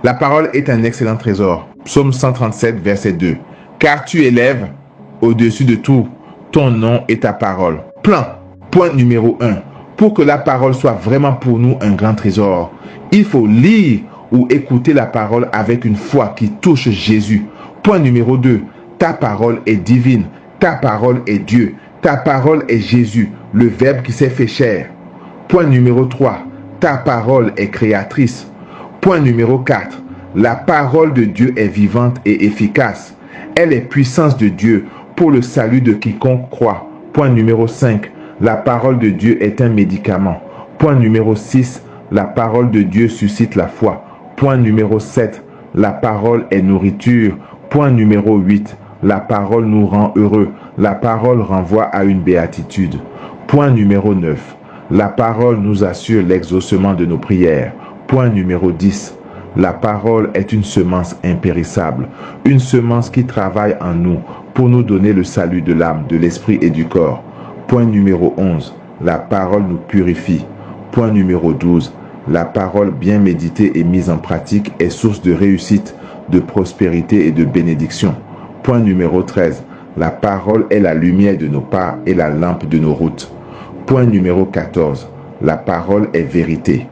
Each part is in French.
La parole est un excellent trésor. Psaume 137, verset 2. Car tu élèves au-dessus de tout ton nom et ta parole. Plan. Point numéro 1. Pour que la parole soit vraiment pour nous un grand trésor, il faut lire ou écouter la parole avec une foi qui touche Jésus. Point numéro 2. Ta parole est divine. Ta parole est Dieu. Ta parole est Jésus, le Verbe qui s'est fait chair. Point numéro 3. Ta parole est créatrice. Point numéro 4. La parole de Dieu est vivante et efficace. Elle est puissance de Dieu pour le salut de quiconque croit. Point numéro 5. La parole de Dieu est un médicament. Point numéro 6. La parole de Dieu suscite la foi. Point numéro 7. La parole est nourriture. Point numéro 8. La parole nous rend heureux. La parole renvoie à une béatitude. Point numéro 9. La parole nous assure l'exaucement de nos prières. Point numéro 10. La parole est une semence impérissable, une semence qui travaille en nous pour nous donner le salut de l'âme, de l'esprit et du corps. Point numéro 11. La parole nous purifie. Point numéro 12. La parole bien méditée et mise en pratique est source de réussite, de prospérité et de bénédiction. Point numéro 13. La parole est la lumière de nos pas et la lampe de nos routes. Point numéro 14. La parole est vérité.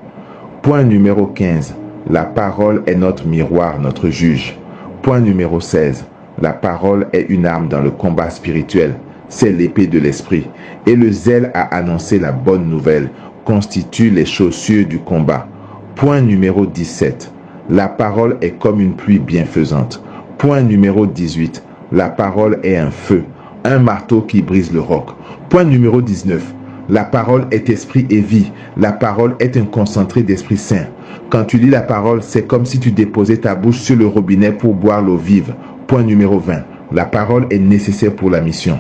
Point numéro 15. La parole est notre miroir, notre juge. Point numéro 16. La parole est une arme dans le combat spirituel. C'est l'épée de l'esprit. Et le zèle à annoncer la bonne nouvelle constitue les chaussures du combat. Point numéro 17. La parole est comme une pluie bienfaisante. Point numéro 18. La parole est un feu, un marteau qui brise le roc. Point numéro 19. La parole est esprit et vie. La parole est un concentré d'Esprit Saint. Quand tu lis la parole, c'est comme si tu déposais ta bouche sur le robinet pour boire l'eau vive. Point numéro 20. La parole est nécessaire pour la mission.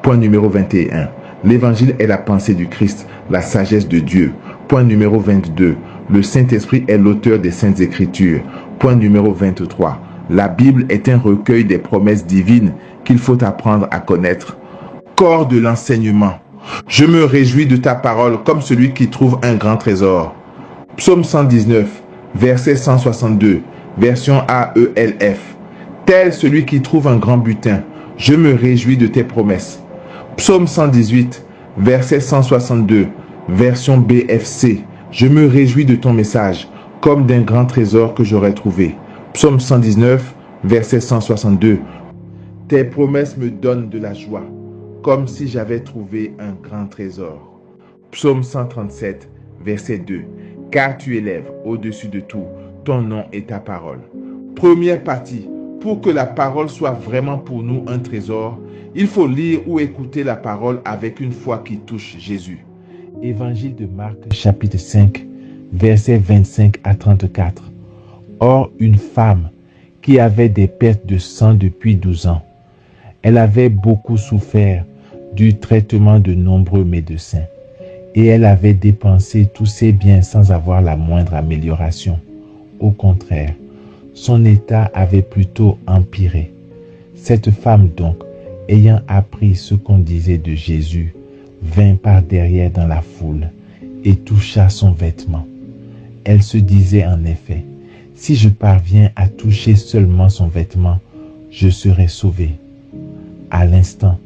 Point numéro 21. L'évangile est la pensée du Christ, la sagesse de Dieu. Point numéro 22. Le Saint-Esprit est l'auteur des Saintes Écritures. Point numéro 23. La Bible est un recueil des promesses divines qu'il faut apprendre à connaître. Corps de l'enseignement. Je me réjouis de ta parole comme celui qui trouve un grand trésor. Psaume 119, verset 162, version AELF. Tel celui qui trouve un grand butin, je me réjouis de tes promesses. Psaume 118, verset 162, version BFC. Je me réjouis de ton message, comme d'un grand trésor que j'aurais trouvé. Psaume 119, verset 162. Tes promesses me donnent de la joie, comme si j'avais trouvé un grand trésor. Psaume 137, verset 2. Car tu élèves au-dessus de tout ton nom et ta parole. Première partie. Pour que la parole soit vraiment pour nous un trésor, il faut lire ou écouter la parole avec une foi qui touche Jésus. Évangile de Marc, chapitre 5, versets 25 à 34. Or, une femme qui avait des pertes de sang depuis 12 ans, elle avait beaucoup souffert du traitement de nombreux médecins et elle avait dépensé tous ses biens sans avoir la moindre amélioration. Au contraire, son état avait plutôt empiré. Cette femme donc, ayant appris ce qu'on disait de Jésus, vint par derrière dans la foule et toucha son vêtement. Elle se disait en effet, « Si je parviens à toucher seulement son vêtement, je serai sauvée. » À l'instant,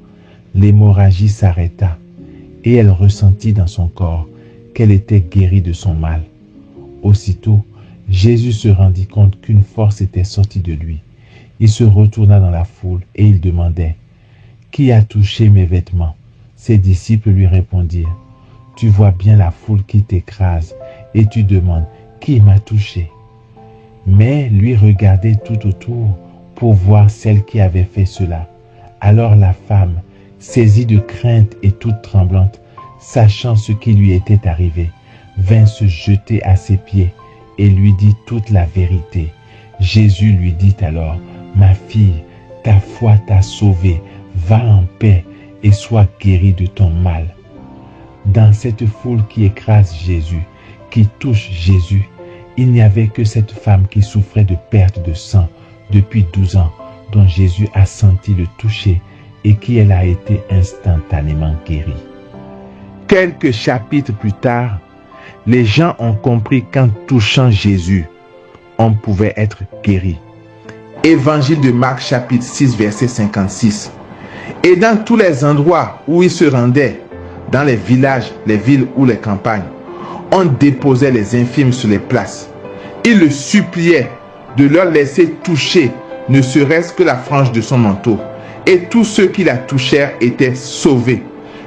l'hémorragie s'arrêta et elle ressentit dans son corps qu'elle était guérie de son mal. Aussitôt, Jésus se rendit compte qu'une force était sortie de lui. Il se retourna dans la foule et il demandait, « Qui a touché mes vêtements ?» Ses disciples lui répondirent, « Tu vois bien la foule qui t'écrase et tu demandes, « Qui m'a touché ?» Mais lui regardait tout autour pour voir celle qui avait fait cela. Alors la femme, saisie de crainte et toute tremblante, sachant ce qui lui était arrivé, vint se jeter à ses pieds et lui dit toute la vérité. Jésus lui dit alors, « Ma fille, ta foi t'a sauvée, va en paix et sois guérie de ton mal. » Dans cette foule qui écrase Jésus, qui touche Jésus, il n'y avait que cette femme qui souffrait de perte de sang depuis 12 ans, dont Jésus a senti le toucher et qui elle a été instantanément guérie. Quelques chapitres plus tard, les gens ont compris qu'en touchant Jésus, on pouvait être guéri. Évangile de Marc chapitre 6 verset 56. Et dans tous les endroits où il se rendait, dans les villages, les villes ou les campagnes, on déposait les infirmes sur les places. Il le suppliait de leur laisser toucher ne serait-ce que la frange de son manteau. Et tous ceux qui la touchèrent étaient sauvés.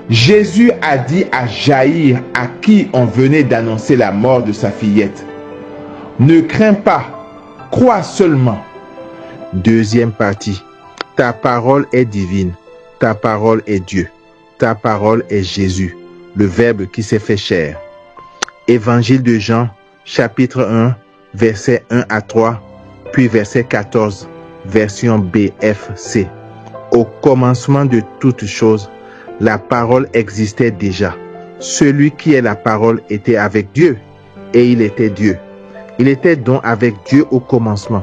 Jésus a dit à Jaïr, à qui on venait d'annoncer la mort de sa fillette: ne crains pas, crois seulement. Deuxième partie. Ta parole est divine, ta parole est Dieu, ta parole est Jésus, le Verbe qui s'est fait chair. Évangile de Jean, chapitre 1, versets 1 à 3, puis verset 14, version BFC. Au commencement de toutes choses, la parole existait déjà. Celui qui est la parole était avec Dieu, et il était Dieu. Il était donc avec Dieu au commencement.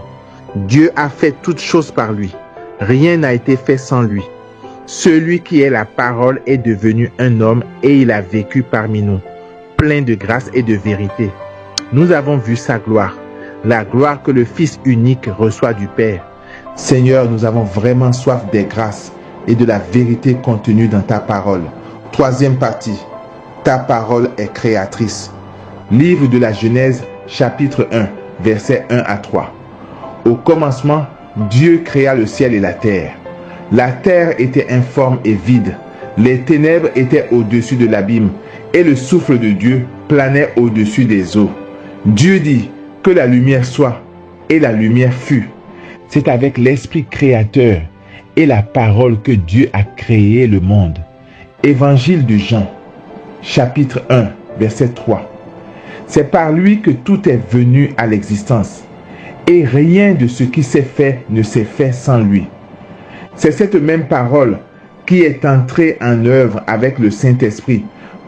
Dieu a fait toutes choses par lui. Rien n'a été fait sans lui. Celui qui est la parole est devenu un homme et il a vécu parmi nous, plein de grâce et de vérité. Nous avons vu sa gloire, la gloire que le Fils unique reçoit du Père. Seigneur, nous avons vraiment soif des grâces et de la vérité contenue dans ta parole. Troisième partie. Ta parole est créatrice. Livre de la Genèse, chapitre 1, versets 1 à 3. Au commencement, Dieu créa le ciel et la terre. La terre était informe et vide. Les ténèbres étaient au-dessus de l'abîme et le souffle de Dieu planait au-dessus des eaux. Dieu dit que la lumière soit et la lumière fut. C'est avec l'Esprit créateur et la parole que Dieu a créé le monde. Évangile de Jean, chapitre 1, verset 3. C'est par lui que tout est venu à l'existence. Et rien de ce qui s'est fait ne s'est fait sans lui. C'est cette même parole qui est entrée en œuvre avec le Saint-Esprit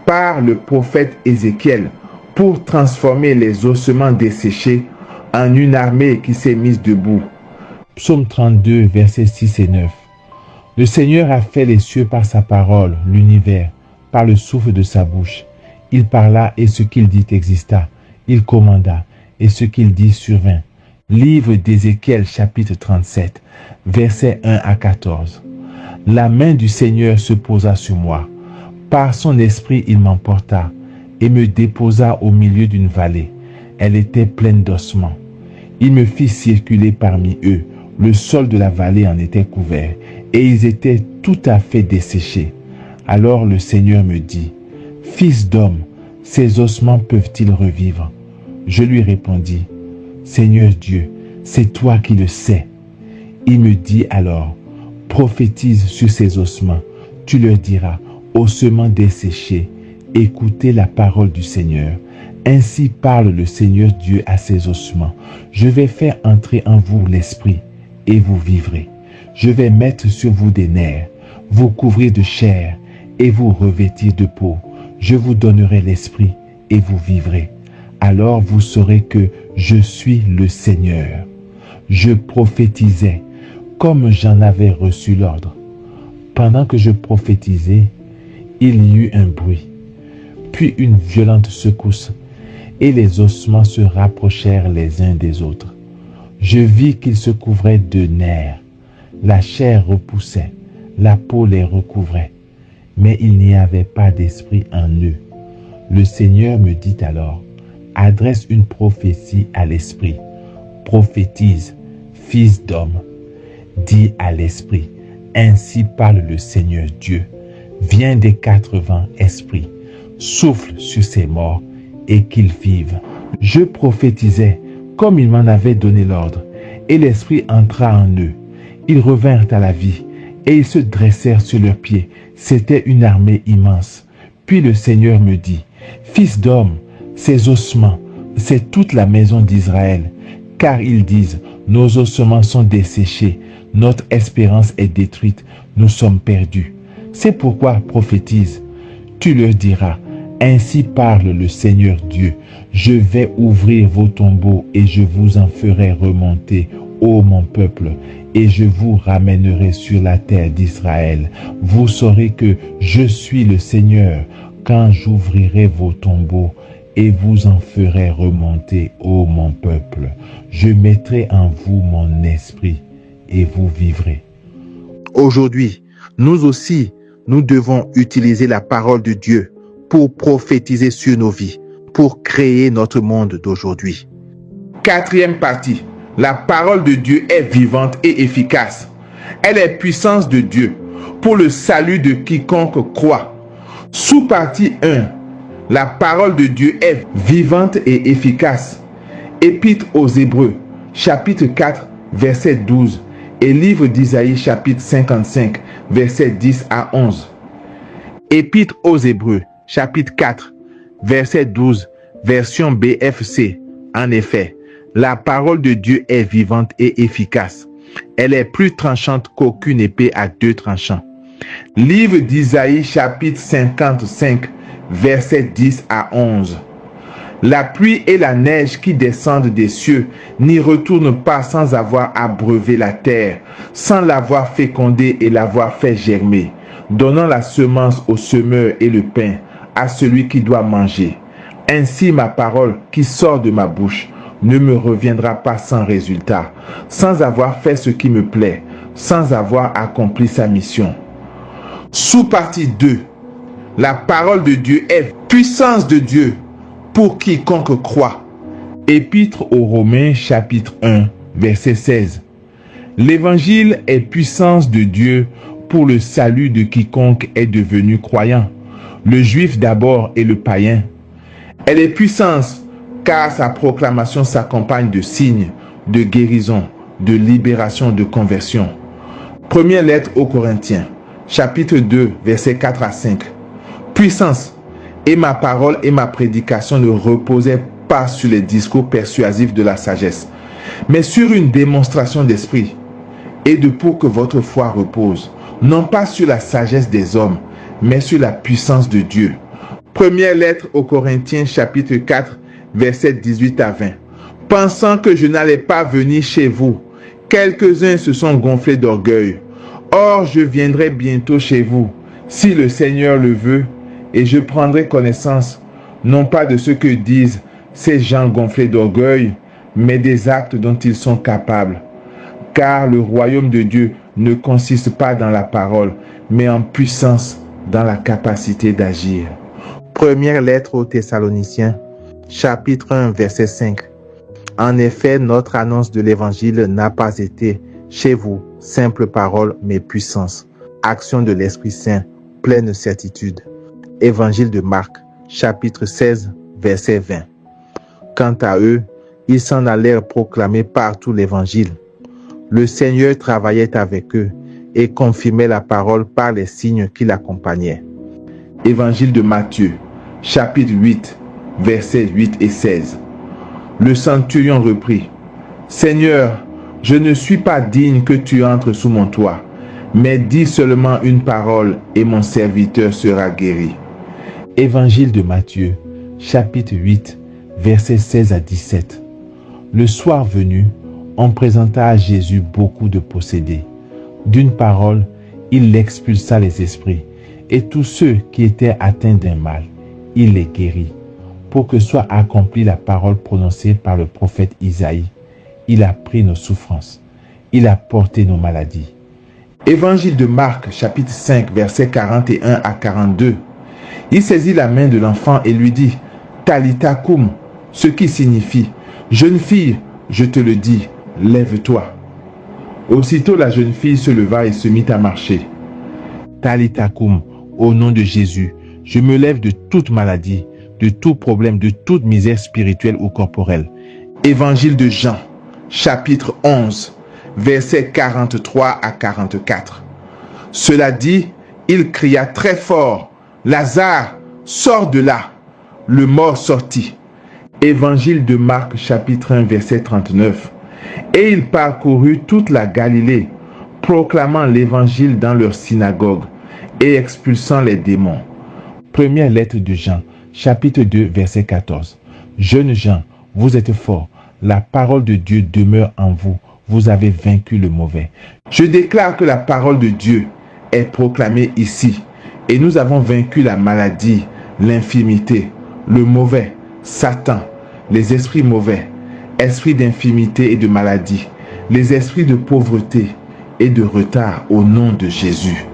par le prophète Ézéchiel pour transformer les ossements desséchés en une armée qui s'est mise debout. Psaume 32, versets 6 et 9. Le Seigneur a fait les cieux par sa parole, l'univers, par le souffle de sa bouche. Il parla et ce qu'il dit exista. Il commanda et ce qu'il dit survint. Livre d'Ézéchiel chapitre 37, versets 1 à 14. La main du Seigneur se posa sur moi. Par son esprit, il m'emporta et me déposa au milieu d'une vallée. Elle était pleine d'ossements. Il me fit circuler parmi eux. Le sol de la vallée en était couvert et ils étaient tout à fait desséchés. Alors le Seigneur me dit: Fils d'homme, ces ossements peuvent-ils revivre? Je lui répondis: Seigneur Dieu, c'est toi qui le sais. Il me dit alors: prophétise sur ces ossements. Tu leur diras: ossements desséchés, écoutez la parole du Seigneur. Ainsi parle le Seigneur Dieu à ces ossements. Je vais faire entrer en vous l'esprit et vous vivrez. Je vais mettre sur vous des nerfs, vous couvrir de chair et vous revêtir de peau. Je vous donnerai l'esprit et vous vivrez. Alors vous saurez que je suis le Seigneur. Je prophétisais comme j'en avais reçu l'ordre. Pendant que je prophétisais, il y eut un bruit, puis une violente secousse, et les ossements se rapprochèrent les uns des autres. Je vis qu'ils se couvraient de nerfs. La chair repoussait, la peau les recouvrait, mais il n'y avait pas d'esprit en eux. Le Seigneur me dit alors: adresse une prophétie à l'esprit. Prophétise, fils d'homme. Dis à l'esprit: ainsi parle le Seigneur Dieu. Viens des quatre vents, esprit, souffle sur ces morts et qu'ils vivent. Je prophétisais comme il m'en avait donné l'ordre, et l'esprit entra en eux. Ils revinrent à la vie et ils se dressèrent sur leurs pieds. C'était une armée immense. Puis le Seigneur me dit: fils d'homme, ces ossements, c'est toute la maison d'Israël, car ils disent: nos ossements sont desséchés, notre espérance est détruite, nous sommes perdus. C'est pourquoi prophétise. Tu leur diras: ainsi parle le Seigneur Dieu, je vais ouvrir vos tombeaux et je vous en ferai remonter, ô mon peuple, et je vous ramènerai sur la terre d'Israël. Vous saurez que je suis le Seigneur quand j'ouvrirai vos tombeaux et vous en ferai remonter, ô mon peuple. Je mettrai en vous mon esprit et vous vivrez. Aujourd'hui, nous aussi, nous devons utiliser la parole de Dieu pour prophétiser sur nos vies, pour créer notre monde d'aujourd'hui. Quatrième partie, la parole de Dieu est vivante et efficace. Elle est puissance de Dieu pour le salut de quiconque croit. Sous-partie 1, la parole de Dieu est vivante et efficace. Épître aux Hébreux, chapitre 4, verset 12 et livre d'Isaïe, chapitre 55, verset 10 à 11. Épître aux Hébreux, chapitre 4, verset 12, version BFC. En effet, la parole de Dieu est vivante et efficace. Elle est plus tranchante qu'aucune épée à deux tranchants. Livre d'Isaïe, chapitre 55, verset 10 à 11. La pluie et la neige qui descendent des cieux n'y retournent pas sans avoir abreuvé la terre, sans l'avoir fécondée et l'avoir fait germer, donnant la semence au semeur et le pain à celui qui doit manger. Ainsi ma parole qui sort de ma bouche ne me reviendra pas sans résultat, sans avoir fait ce qui me plaît, sans avoir accompli sa mission. Sous-partie 2. La parole de Dieu est puissance de Dieu pour quiconque croit. Épître aux Romains, chapitre 1, verset 16. L'évangile est puissance de Dieu pour le salut de quiconque est devenu croyant, le juif d'abord et le païen. Elle est puissance car sa proclamation s'accompagne de signes, de guérison, de libération, de conversion. Première lettre aux Corinthiens, chapitre 2, versets 4 à 5. Puissance, et ma parole et ma prédication ne reposaient pas sur les discours persuasifs de la sagesse, mais sur une démonstration d'esprit, et de pour que votre foi repose, non pas sur la sagesse des hommes, mais sur la puissance de Dieu. Première lettre aux Corinthiens, chapitre 4, versets 18 à 20. Pensant que je n'allais pas venir chez vous, quelques-uns se sont gonflés d'orgueil. Or, je viendrai bientôt chez vous, si le Seigneur le veut, et je prendrai connaissance, non pas de ce que disent ces gens gonflés d'orgueil, mais des actes dont ils sont capables. Car le royaume de Dieu ne consiste pas dans la parole, mais en puissance, dans la capacité d'agir. Première lettre aux Thessaloniciens, chapitre 1, verset 5. En effet, notre annonce de l'évangile n'a pas été chez vous simple parole, mais puissance, action de l'Esprit Saint, pleine certitude. Évangile de Marc, chapitre 16, verset 20. Quant à eux, ils s'en allèrent proclamer partout l'évangile. Le Seigneur travaillait avec eux et confirmait la parole par les signes qui l'accompagnaient. Évangile de Matthieu, chapitre 8, versets 8 et 16. Le centurion reprit, « Seigneur, je ne suis pas digne que tu entres sous mon toit, mais dis seulement une parole et mon serviteur sera guéri. » Évangile de Matthieu, chapitre 8, versets 16 à 17. Le soir venu, on présenta à Jésus beaucoup de possédés. D'une parole, il expulsa les esprits, et tous ceux qui étaient atteints d'un mal, il les guérit, pour que soit accomplie la parole prononcée par le prophète Isaïe. Il a pris nos souffrances, il a porté nos maladies. Évangile de Marc, chapitre 5, versets 41 à 42. Il saisit la main de l'enfant et lui dit, « Talitha koum », ce qui signifie, « Jeune fille, je te le dis, lève-toi ». Aussitôt la jeune fille se leva et se mit à marcher. « Talitha koum », au nom de Jésus, je me lève de toute maladie, de tout problème, de toute misère spirituelle ou corporelle. Évangile de Jean, chapitre 11, versets 43 à 44. Cela dit, il cria très fort, « Lazare, sors de là !» Le mort sortit. Évangile de Marc, chapitre 1, verset 39. Et il parcourut toute la Galilée, proclamant l'évangile dans leur synagogue et expulsant les démons. Première lettre de Jean, chapitre 2, verset 14. Jeunes gens, vous êtes forts, la parole de Dieu demeure en vous, vous avez vaincu le mauvais. Je déclare que la parole de Dieu est proclamée ici, et nous avons vaincu la maladie, l'infirmité, le mauvais, Satan, les esprits mauvais, esprits d'infimité et de maladie, les esprits de pauvreté et de retard au nom de Jésus.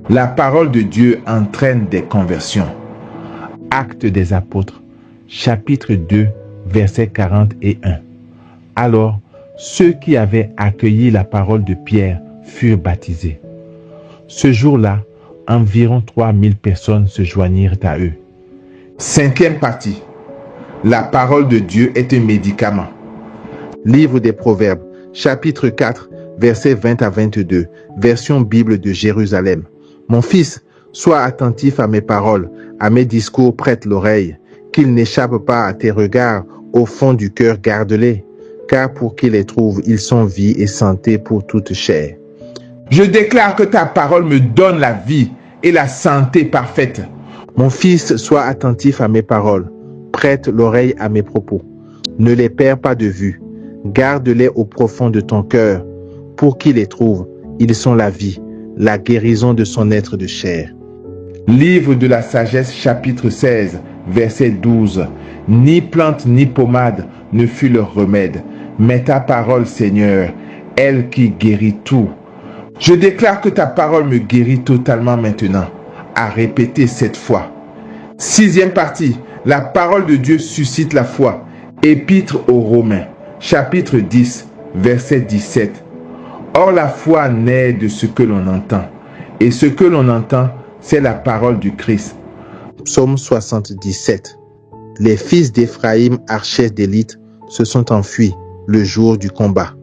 La parole de Dieu entraîne des conversions. Actes des apôtres, chapitre 2, versets 40 et 1. Alors, ceux qui avaient accueilli la parole de Pierre furent baptisés. Ce jour-là, environ 3000 personnes se joignirent à eux. Cinquième partie. La parole de Dieu est un médicament. Livre des Proverbes, chapitre 4, versets 20 à 22, version Bible de Jérusalem. Mon fils, sois attentif à mes paroles, à mes discours, prête l'oreille, qu'ils n'échappent pas à tes regards, au fond du cœur garde-les, car pour qui les trouve, ils sont vie et santé pour toute chair. Je déclare que ta parole me donne la vie et la santé parfaite. Mon fils, sois attentif à mes paroles, prête l'oreille à mes propos. Ne les perds pas de vue, garde-les au profond de ton cœur. Pour qui les trouve, ils sont la vie, la guérison de son être de chair. Livre de la sagesse, chapitre 16, verset 12. Ni plante ni pommade ne fut leur remède, mais ta parole, Seigneur, elle qui guérit tout. Je déclare que ta parole me guérit totalement maintenant. À répéter 7 fois. Sixième partie. La parole de Dieu suscite la foi. Épître aux Romains, chapitre 10, verset 17. Or la foi naît de ce que l'on entend. Et ce que l'on entend, c'est la parole du Christ. Psaume 77. Les fils d'Éphraïm, archers d'élite, se sont enfuis le jour du combat.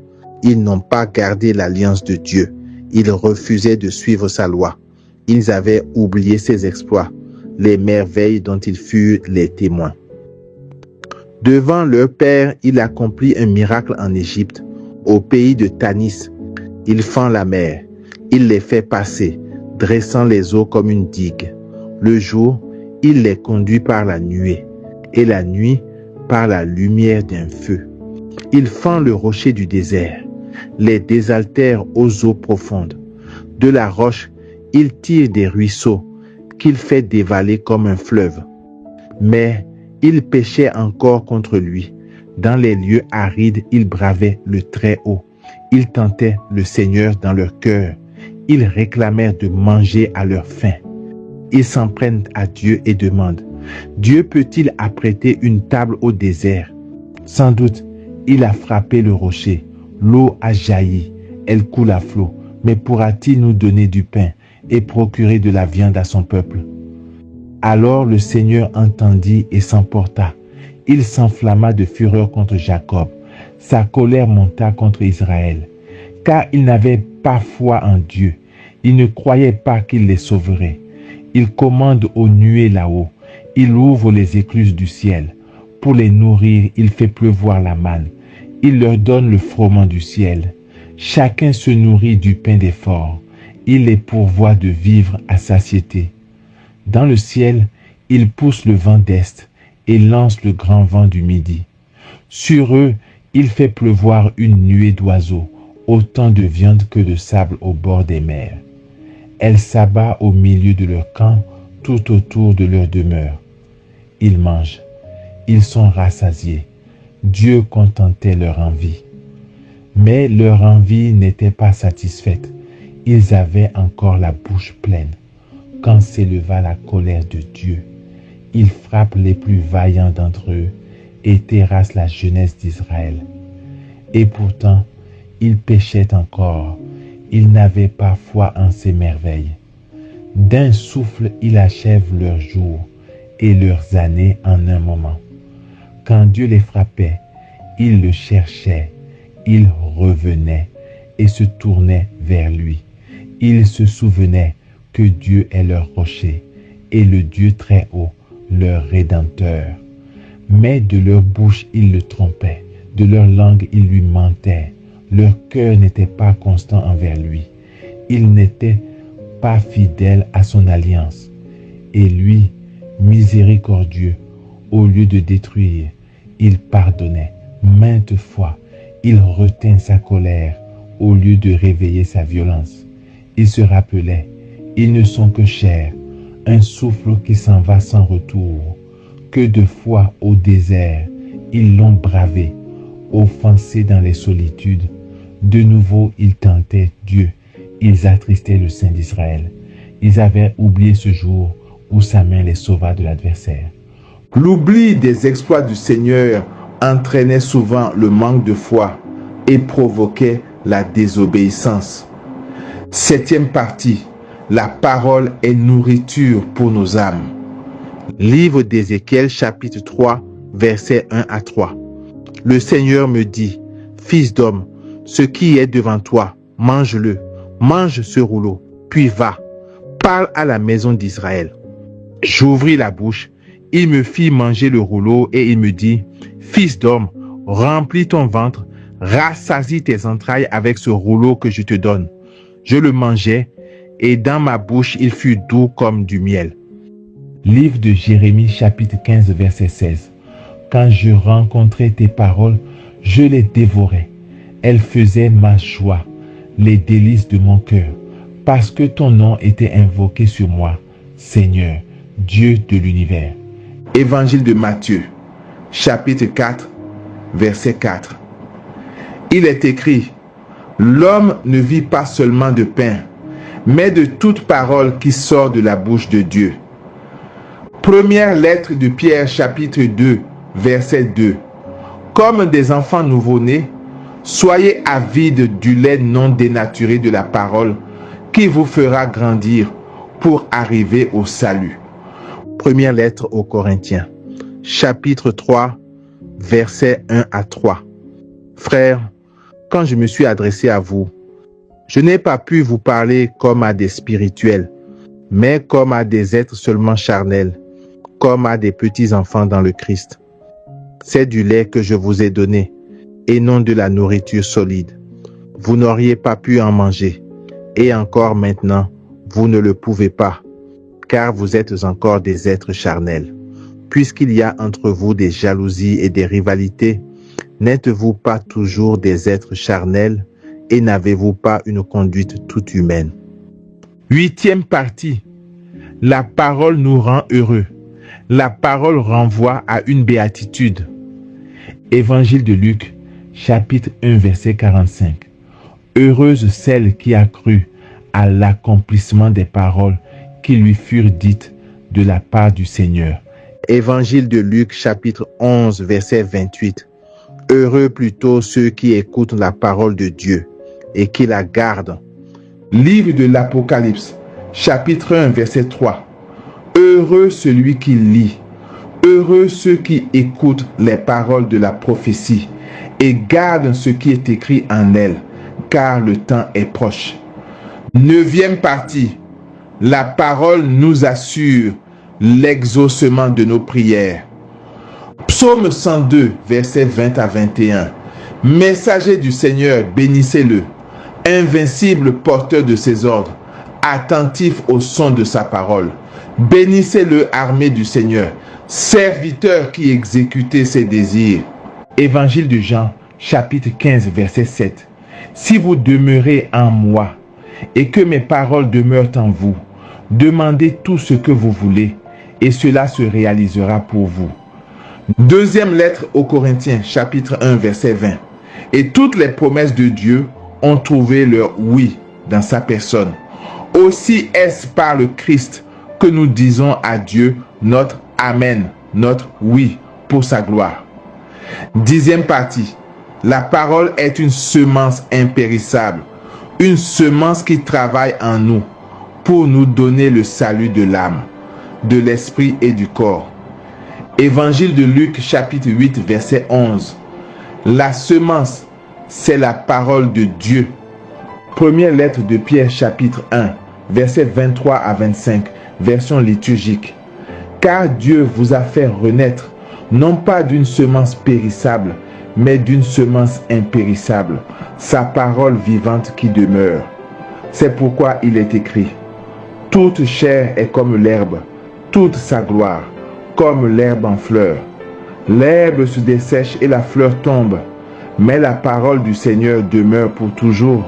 Ils n'ont pas gardé l'alliance de Dieu. Ils refusaient de suivre sa loi. Ils avaient oublié ses exploits, les merveilles dont ils furent les témoins. Devant leur père, il accomplit un miracle en Égypte, au pays de Tanis. Il fend la mer, il les fait passer, dressant les eaux comme une digue. Le jour, il les conduit par la nuée, et la nuit par la lumière d'un feu. Il fend le rocher du désert, les désaltère aux eaux profondes. De la roche, il tire des ruisseaux, qu'il fait dévaler comme un fleuve. Mais il péchait encore contre lui. Dans les lieux arides, il bravait le Très-Haut. Ils tentaient le Seigneur dans leur cœur. Ils réclamèrent de manger à leur faim. Ils s'en prennent à Dieu et demandent, Dieu peut-il apprêter une table au désert? Sans doute, il a frappé le rocher. L'eau a jailli, elle coule à flot. Mais pourra-t-il nous donner du pain et procurer de la viande à son peuple? Alors le Seigneur entendit et s'emporta. Il s'enflamma de fureur contre Jacob. Sa colère monta contre Israël, car il n'avait pas foi en Dieu. Il ne croyait pas qu'il les sauverait. Il commande aux nuées là-haut. Il ouvre les écluses du ciel. Pour les nourrir, il fait pleuvoir la manne. Il leur donne le froment du ciel. Chacun se nourrit du pain des forts. Il les pourvoit de vivres à satiété. Dans le ciel, il pousse le vent d'est et lance le grand vent du midi. Sur eux, il fait pleuvoir une nuée d'oiseaux, autant de viande que de sable au bord des mers. Elle s'abat au milieu de leur camp, tout autour de leur demeure. Ils mangent, ils sont rassasiés. Dieu contentait leur envie. Mais leur envie n'était pas satisfaite. Ils avaient encore la bouche pleine. Quand s'éleva la colère de Dieu, il frappe les plus vaillants d'entre eux et terrasse la jeunesse d'Israël. Et pourtant, ils péchaient encore. Ils n'avaient pas foi en ses merveilles. D'un souffle, il achève leurs jours et leurs années en un moment. Quand Dieu les frappait, ils le cherchaient. Ils revenaient et se tournaient vers lui. Ils se souvenaient que Dieu est leur rocher et le Dieu très haut, leur rédempteur. Mais de leur bouche, ils le trompaient, de leur langue, ils lui mentaient. Leur cœur n'était pas constant envers lui. Ils n'étaient pas fidèles à son alliance. Et lui, miséricordieux, au lieu de détruire, il pardonnait maintes fois. Il retint sa colère au lieu de réveiller sa violence. Il se rappelait, ils ne sont que chair, un souffle qui s'en va sans retour. que de fois au désert, ils l'ont bravé, offensé dans les solitudes. De nouveau, ils tentaient Dieu, ils attristaient le Saint d'Israël. Ils avaient oublié ce jour où sa main les sauva de l'adversaire. L'oubli des exploits du Seigneur entraînait souvent le manque de foi et provoquait la désobéissance. 7e partie. La parole est nourriture pour nos âmes. Livre d'Ézéchiel, chapitre 3, versets 1 à 3. Le Seigneur me dit, fils d'homme, ce qui est devant toi, mange-le, mange ce rouleau, puis va, parle à la maison d'Israël. J'ouvris la bouche, il me fit manger le rouleau et il me dit, fils d'homme, remplis ton ventre, rassasie tes entrailles avec ce rouleau que je te donne. Je le mangeai et dans ma bouche il fut doux comme du miel. Livre de Jérémie, chapitre 15, verset 16. Quand je rencontrais tes paroles, je les dévorais. Elles faisaient ma joie, les délices de mon cœur, parce que ton nom était invoqué sur moi, Seigneur, Dieu de l'univers. Évangile de Matthieu, chapitre 4, verset 4. Il est écrit, l'homme ne vit pas seulement de pain, mais de toute parole qui sort de la bouche de Dieu. Première lettre de Pierre, chapitre 2, verset 2. Comme des enfants nouveau-nés, soyez avides du lait non dénaturé de la parole qui vous fera grandir pour arriver au salut. Première lettre aux Corinthiens, chapitre 3, versets 1 à 3. Frères, quand je me suis adressé à vous, je n'ai pas pu vous parler comme à des spirituels, mais comme à des êtres seulement charnels, comme à des petits enfants dans le Christ. C'est du lait que je vous ai donné, et non de la nourriture solide. Vous n'auriez pas pu en manger, et encore maintenant, vous ne le pouvez pas, car vous êtes encore des êtres charnels. Puisqu'il y a entre vous des jalousies et des rivalités, n'êtes-vous pas toujours des êtres charnels et n'avez-vous pas une conduite toute humaine? 8e partie. La parole nous rend heureux. La parole renvoie à une béatitude. Évangile de Luc, chapitre 1, verset 45. Heureuse celle qui a cru à l'accomplissement des paroles qui lui furent dites de la part du Seigneur. Évangile de Luc, chapitre 11, verset 28. Heureux plutôt ceux qui écoutent la parole de Dieu et qui la gardent. Livre de l'Apocalypse, chapitre 1, verset 3. Heureux celui qui lit, heureux ceux qui écoutent les paroles de la prophétie et gardent ce qui est écrit en elle, car le temps est proche. 9e partie. La parole nous assure l'exaucement de nos prières. Psaume 102, versets 20 à 21. Messager du Seigneur, bénissez-le. Invincible porteur de ses ordres, attentif au son de sa parole. Bénissez-le, armée du Seigneur, serviteur qui exécutait ses désirs. Évangile de Jean, chapitre 15, verset 7. Si vous demeurez en moi et que mes paroles demeurent en vous, demandez tout ce que vous voulez et cela se réalisera pour vous. Deuxième lettre aux Corinthiens, chapitre 1, verset 20. Et toutes les promesses de Dieu ont trouvé leur oui dans sa personne. Aussi est-ce par le Christ que nous disons à Dieu notre Amen, notre oui pour sa gloire. 10e partie. La parole est une semence impérissable, une semence qui travaille en nous pour nous donner le salut de l'âme, de l'esprit et du corps. Évangile de Luc, chapitre 8, verset 11. La semence, c'est la parole de Dieu. Première lettre de Pierre, chapitre 1, versets 23 à 25, version liturgique. Car Dieu vous a fait renaître, non pas d'une semence périssable, mais d'une semence impérissable, sa parole vivante qui demeure. C'est pourquoi il est écrit, toute chair est comme l'herbe, toute sa gloire, comme l'herbe en fleur. L'herbe se dessèche et la fleur tombe, mais la parole du Seigneur demeure pour toujours.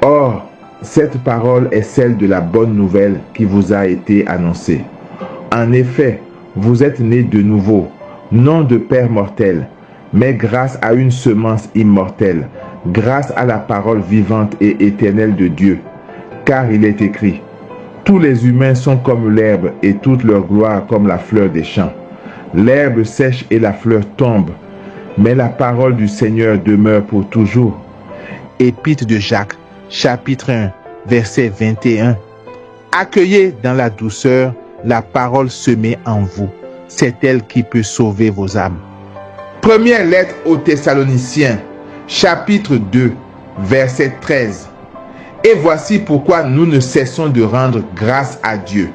Or, cette parole est celle de la bonne nouvelle qui vous a été annoncée. En effet, vous êtes nés de nouveau, non de père mortel, mais grâce à une semence immortelle, grâce à la parole vivante et éternelle de Dieu. Car il est écrit, tous les humains sont comme l'herbe et toute leur gloire comme la fleur des champs. L'herbe sèche et la fleur tombe, mais la parole du Seigneur demeure pour toujours. Épître de Jacques, chapitre 1, verset 21. Accueillez dans la douceur la parole semée en vous. C'est elle qui peut sauver vos âmes. Première lettre aux Thessaloniciens, chapitre 2, verset 13. Et voici pourquoi nous ne cessons de rendre grâce à Dieu.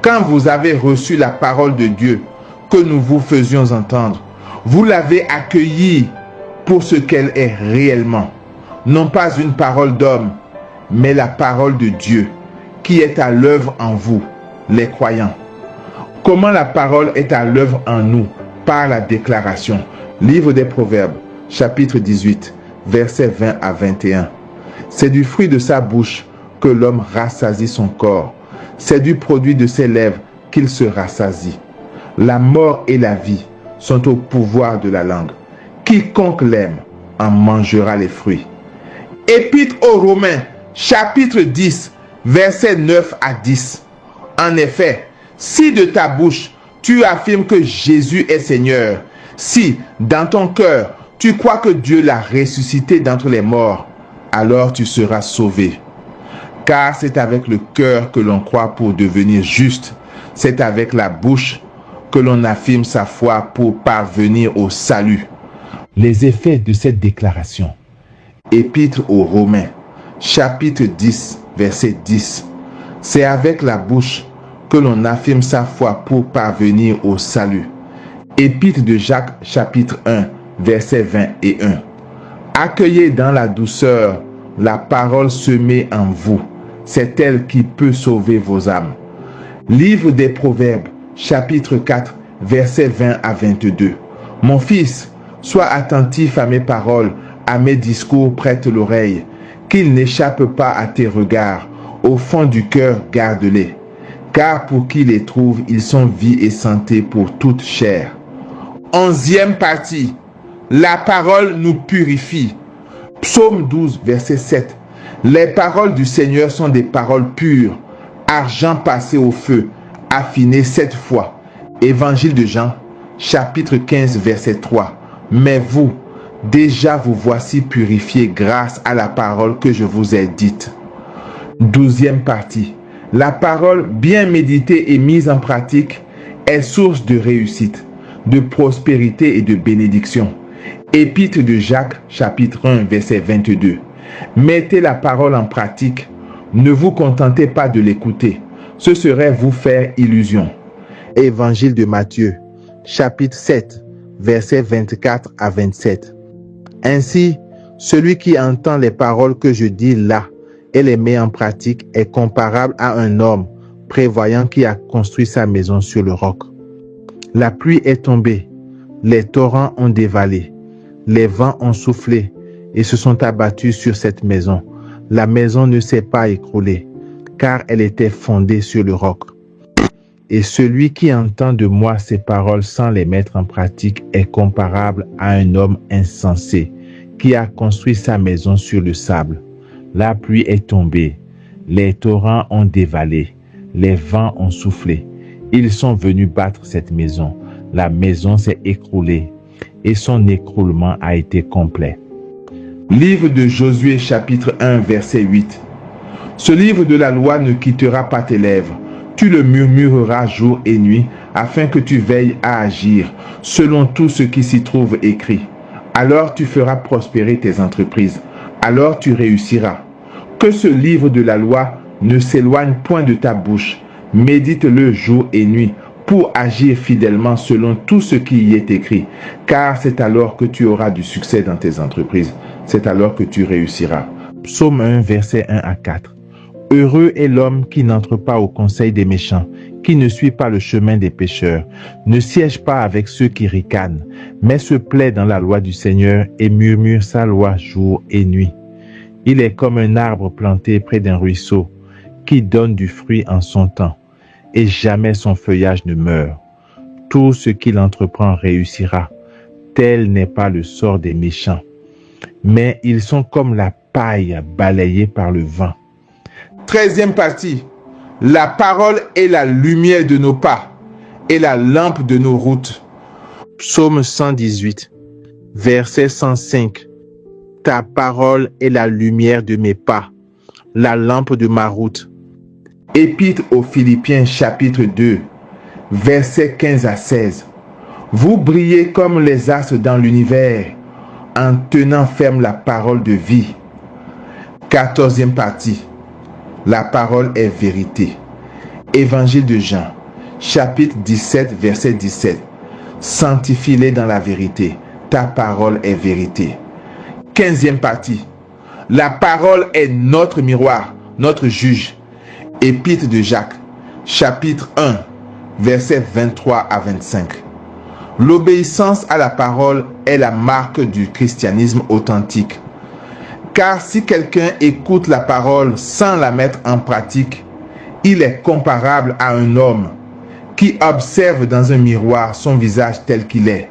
Quand vous avez reçu la parole de Dieu que nous vous faisions entendre, vous l'avez accueillie pour ce qu'elle est réellement. Non pas une parole d'homme, mais la parole de Dieu qui est à l'œuvre en vous, les croyants. Comment la parole est à l'œuvre en nous? Par la déclaration. Livre des Proverbes, chapitre 18, versets 20 à 21. C'est du fruit de sa bouche que l'homme rassasie son corps. C'est du produit de ses lèvres qu'il se rassasie. La mort et la vie sont au pouvoir de la langue. Quiconque l'aime en mangera les fruits. Épître aux Romains, chapitre 10, versets 9 à 10. En effet, si de ta bouche tu affirmes que Jésus est Seigneur, si dans ton cœur tu crois que Dieu l'a ressuscité d'entre les morts, alors tu seras sauvé. Car c'est avec le cœur que l'on croit pour devenir juste. C'est avec la bouche que l'on affirme sa foi pour parvenir au salut. Les effets de cette déclaration. Épître aux Romains, chapitre 10, verset 10. C'est avec la bouche que l'on affirme sa foi pour parvenir au salut. Épître de Jacques, chapitre 1, verset 20 et 1. Accueillez dans la douceur la parole semée en vous. C'est elle qui peut sauver vos âmes. Livre des Proverbes, chapitre 4, versets 20 à 22. Mon fils, sois attentif à mes paroles, à mes discours, prête l'oreille, qu'ils n'échappent pas à tes regards. Au fond du cœur, garde-les. Car pour qui les trouve, ils sont vie et santé pour toute chair. 11e partie. La parole nous purifie. Psaume 12, verset 7. Les paroles du Seigneur sont des paroles pures, argent passé au feu, affiné 7 fois. Évangile de Jean, chapitre 15, verset 3. Mais vous, déjà vous voici purifiés grâce à la parole que je vous ai dite. 12e partie. La parole bien méditée et mise en pratique est source de réussite, de prospérité et de bénédiction. Épître de Jacques, chapitre 1, verset 22. Mettez la parole en pratique. Ne vous contentez pas de l'écouter. Ce serait vous faire illusion. Évangile de Matthieu, chapitre 7, versets 24 à 27. Ainsi, celui qui entend les paroles que je dis là et les met en pratique est comparable à un homme prévoyant qui a construit sa maison sur le roc. La pluie est tombée, les torrents ont dévalé, les vents ont soufflé et se sont abattus sur cette maison. La maison ne s'est pas écroulée, car elle était fondée sur le roc. Et celui qui entend de moi ces paroles sans les mettre en pratique est comparable à un homme insensé qui a construit sa maison sur le sable. La pluie est tombée, les torrents ont dévalé, les vents ont soufflé. Ils sont venus battre cette maison. La maison s'est écroulée et son écroulement a été complet. Livre de Josué, chapitre 1, verset 8. Ce livre de la loi ne quittera pas tes lèvres. Tu le murmureras jour et nuit, afin que tu veilles à agir, selon tout ce qui s'y trouve écrit. Alors tu feras prospérer tes entreprises. Alors tu réussiras. Que ce livre de la loi ne s'éloigne point de ta bouche. Médite-le jour et nuit, pour agir fidèlement selon tout ce qui y est écrit. Car c'est alors que tu auras du succès dans tes entreprises. C'est alors que tu réussiras. Psaume 1, versets 1 à 4. Heureux est l'homme qui n'entre pas au conseil des méchants, qui ne suit pas le chemin des pécheurs, ne siège pas avec ceux qui ricanent, mais se plaît dans la loi du Seigneur et murmure sa loi jour et nuit. Il est comme un arbre planté près d'un ruisseau, qui donne du fruit en son temps, et jamais son feuillage ne meurt. Tout ce qu'il entreprend réussira. Tel n'est pas le sort des méchants. Mais ils sont comme la paille balayée par le vent. 13e partie. La parole est la lumière de nos pas et la lampe de nos routes. Psaume 118, verset 105. Ta parole est la lumière de mes pas, la lampe de ma route. Épître aux Philippiens chapitre 2, versets 15 à 16. Vous brillez comme les astres dans l'univers, en tenant ferme la parole de vie. 14e partie. La parole est vérité. Évangile de Jean, chapitre 17, verset 17. Sanctifie-les dans la vérité. Ta parole est vérité. 15e partie. La parole est notre miroir, notre juge. Épître de Jacques, chapitre 1, versets 23 à 25. L'obéissance à la parole est la marque du christianisme authentique. Car si quelqu'un écoute la parole sans la mettre en pratique, il est comparable à un homme qui observe dans un miroir son visage tel qu'il est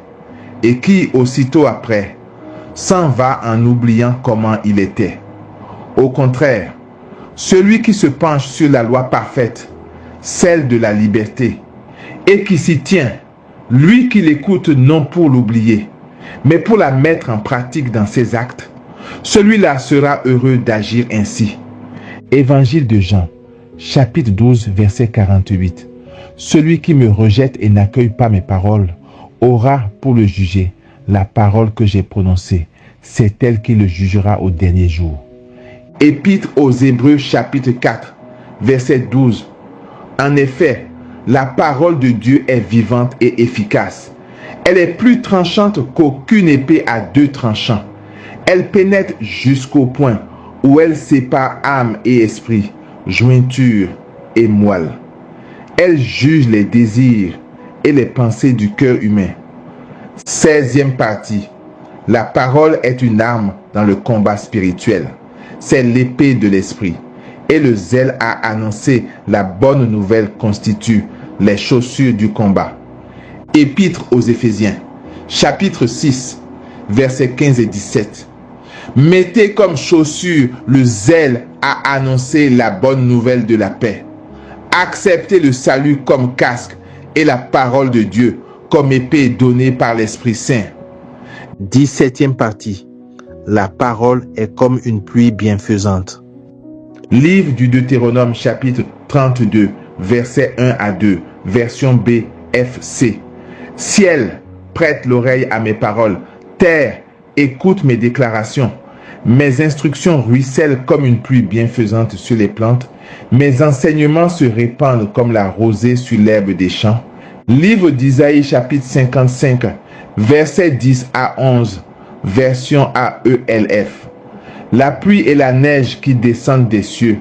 et qui, aussitôt après, s'en va en oubliant comment il était. Au contraire, celui qui se penche sur la loi parfaite, celle de la liberté, et qui s'y tient, lui qui l'écoute non pour l'oublier, mais pour la mettre en pratique dans ses actes, celui-là sera heureux d'agir ainsi. Évangile de Jean, chapitre 12, verset 48. Celui qui me rejette et n'accueille pas mes paroles aura pour le juger la parole que j'ai prononcée. C'est elle qui le jugera au dernier jour. Épître aux Hébreux chapitre 4, verset 12. En effet, la parole de Dieu est vivante et efficace. Elle est plus tranchante qu'aucune épée à deux tranchants. Elle pénètre jusqu'au point où elle sépare âme et esprit, jointure et moelle. Elle juge les désirs et les pensées du cœur humain. 16e partie. La parole est une arme dans le combat spirituel. C'est l'épée de l'esprit. Et le zèle à annoncer la bonne nouvelle constitue les chaussures du combat. Épître aux Éphésiens, chapitre 6, versets 15 et 17. Mettez comme chaussure le zèle à annoncer la bonne nouvelle de la paix. Acceptez le salut comme casque et la parole de Dieu comme épée donnée par l'Esprit Saint. 17e partie. La parole est comme une pluie bienfaisante. Livre du Deutéronome chapitre 32, versets 1 à 2, version BFC. Ciel, prête l'oreille à mes paroles. Terre, écoute mes déclarations. Mes instructions ruissellent comme une pluie bienfaisante sur les plantes. Mes enseignements se répandent comme la rosée sur l'herbe des champs. Livre d'Isaïe chapitre 55, versets 10 à 11, version AELF. La pluie et la neige qui descendent des cieux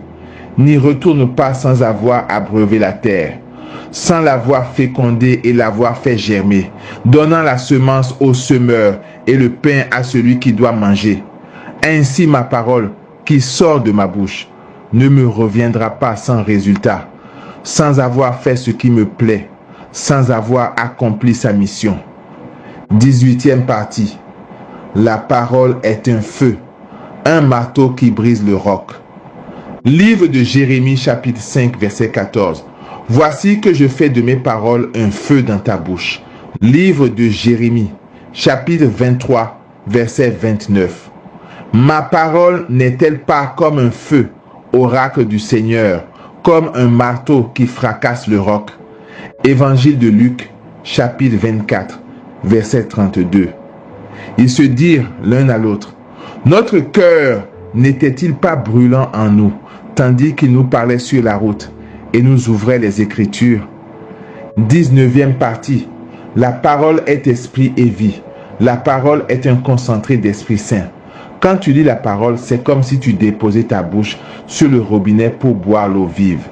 n'y retournent pas sans avoir abreuvé la terre, sans l'avoir fécondée et l'avoir fait germer, donnant la semence au semeur et le pain à celui qui doit manger. Ainsi ma parole qui sort de ma bouche ne me reviendra pas sans résultat, sans avoir fait ce qui me plaît, sans avoir accompli sa mission. 18e partie. La parole est un feu, un marteau qui brise le roc. Livre de Jérémie chapitre 5 verset 14. Voici que je fais de mes paroles un feu dans ta bouche. Livre de Jérémie chapitre 23 verset 29. Ma parole n'est-elle pas comme un feu, oracle du Seigneur, comme un marteau qui fracasse le roc? Évangile de Luc chapitre 24 verset 32. Ils se dirent l'un à l'autre, notre cœur n'était-il pas brûlant en nous, tandis qu'il nous parlait sur la route et nous ouvrait les Écritures? 19e partie. La parole est esprit et vie. La parole est un concentré d'Esprit Saint. Quand tu lis la parole, c'est comme si tu déposais ta bouche sur le robinet pour boire l'eau vive.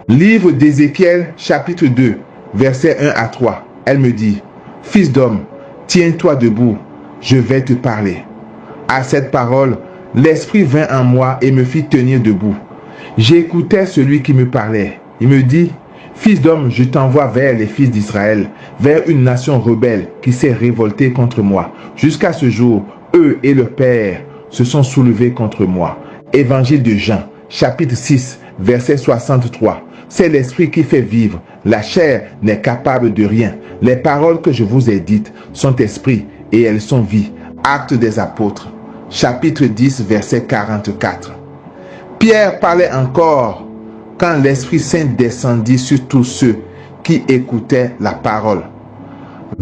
Livre d'Ézéchiel, chapitre 2, versets 1 à 3. Elle me dit, fils d'homme, tiens-toi debout, je vais te parler. À cette parole, l'Esprit vint en moi et me fit tenir debout. J'écoutais celui qui me parlait. Il me dit, Fils d'homme, je t'envoie vers les fils d'Israël, vers une nation rebelle qui s'est révoltée contre moi. Jusqu'à ce jour, eux et leur père se sont soulevés contre moi. Évangile de Jean, chapitre 6, verset 63. C'est l'esprit qui fait vivre. La chair n'est capable de rien. Les paroles que je vous ai dites sont esprit et elles sont vie. Actes des apôtres, chapitre 10, verset 44. Pierre parlait encore quand l'Esprit Saint descendit sur tous ceux qui écoutaient la parole.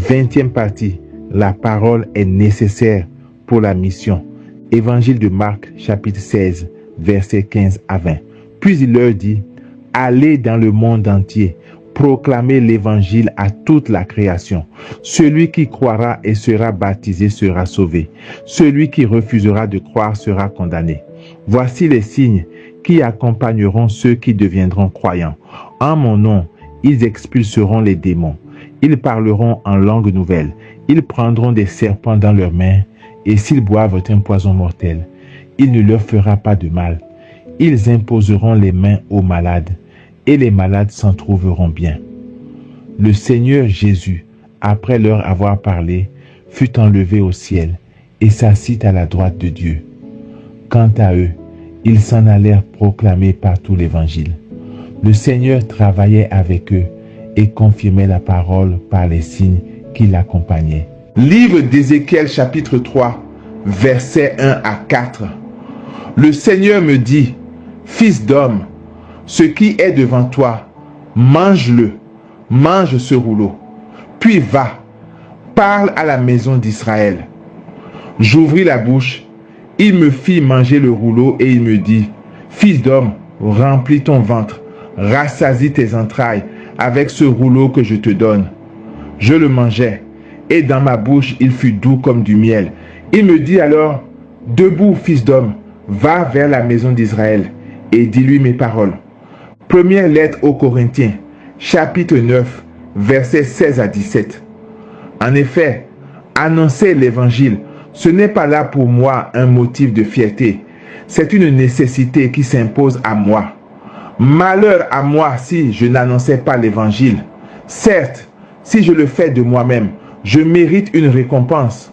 20e partie. La parole est nécessaire pour la mission. Évangile de Marc, chapitre 16, versets 15 à 20. Puis il leur dit, « Allez dans le monde entier, proclamez l'évangile à toute la création. Celui qui croira et sera baptisé sera sauvé. Celui qui refusera de croire sera condamné. Voici les signes qui accompagneront ceux qui deviendront croyants. En mon nom, ils expulseront les démons. Ils parleront en langue nouvelle. Ils prendront des serpents dans leurs mains. Et s'ils boivent un poison mortel, il ne leur fera pas de mal. Ils imposeront les mains aux malades, et les malades s'en trouveront bien. » Le Seigneur Jésus, après leur avoir parlé, fut enlevé au ciel et s'assit à la droite de Dieu. Quant à eux, ils s'en allèrent proclamer partout l'Évangile. Le Seigneur travaillait avec eux et confirmait la parole par les signes qui l'accompagnaient. Livre d'Ézéchiel chapitre 3, versets 1 à 4. Le Seigneur me dit, « Fils d'homme, ce qui est devant toi, mange-le, mange ce rouleau, puis va, parle à la maison d'Israël. » J'ouvris la bouche, il me fit manger le rouleau et il me dit, « Fils d'homme, remplis ton ventre, rassasie tes entrailles avec ce rouleau que je te donne. » Je le mangeai, et dans ma bouche il fut doux comme du miel. Il me dit alors, « Debout, fils d'homme, va vers la maison d'Israël et dis-lui mes paroles. » Première lettre aux Corinthiens, chapitre 9, versets 16 à 17. En effet, annoncer l'évangile, ce n'est pas là pour moi un motif de fierté. C'est une nécessité qui s'impose à moi. Malheur à moi si je n'annonçais pas l'évangile. Certes, si je le fais de moi-même, je mérite une récompense.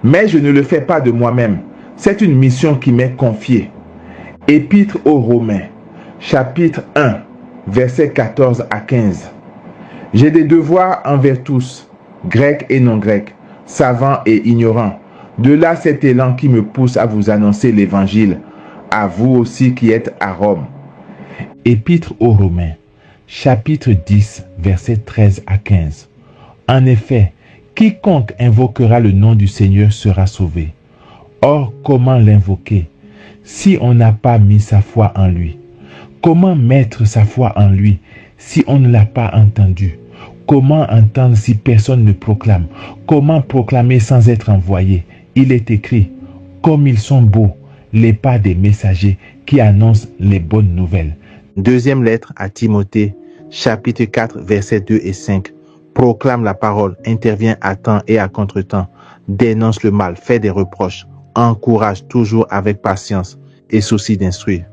Mais je ne le fais pas de moi-même. C'est une mission qui m'est confiée. Épître aux Romains, chapitre 1, versets 14 à 15. J'ai des devoirs envers tous, grecs et non grecs, savants et ignorants. De là cet élan qui me pousse à vous annoncer l'évangile, à vous aussi qui êtes à Rome. Épître aux Romains, chapitre 10, versets 13 à 15. En effet, quiconque invoquera le nom du Seigneur sera sauvé. Or, comment l'invoquer si on n'a pas mis sa foi en lui? Comment mettre sa foi en lui si on ne l'a pas entendu? Comment entendre si personne ne proclame? Comment proclamer sans être envoyé? Il est écrit, comme ils sont beaux, les pas des messagers qui annoncent les bonnes nouvelles. Deuxième lettre à Timothée, chapitre 4, versets 2 et 5. Proclame la parole, intervient à temps et à contre-temps, dénonce le mal, fait des reproches, encourage toujours avec patience et souci d'instruire.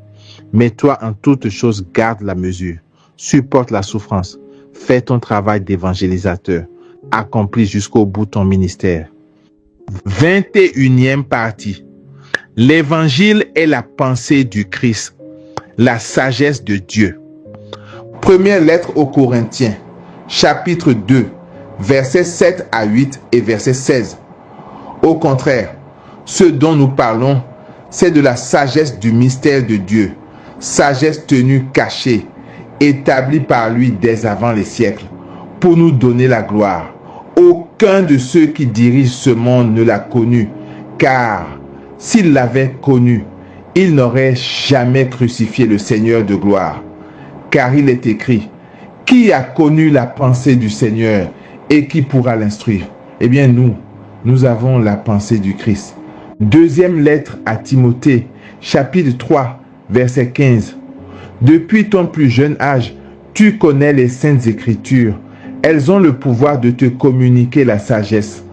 Mais toi, en toutes choses, garde la mesure, supporte la souffrance, fais ton travail d'évangélisateur, accomplis jusqu'au bout ton ministère. 21e partie. L'évangile est la pensée du Christ, la sagesse de Dieu. Première lettre aux Corinthiens, chapitre 2, versets 7 à 8 et verset 16. Au contraire, ce dont nous parlons, c'est de la sagesse du mystère de Dieu, sagesse tenue cachée, établie par lui dès avant les siècles, pour nous donner la gloire. Aucun de ceux qui dirigent ce monde ne l'a connu, car s'il l'avait connu, il n'aurait jamais crucifié le Seigneur de gloire. Car il est écrit, « Qui a connu la pensée du Seigneur et qui pourra l'instruire ?» Eh bien nous avons la pensée du Christ. Deuxième lettre à Timothée, chapitre 3, verset 15. « Depuis ton plus jeune âge, tu connais les saintes écritures. Elles ont le pouvoir de te communiquer la sagesse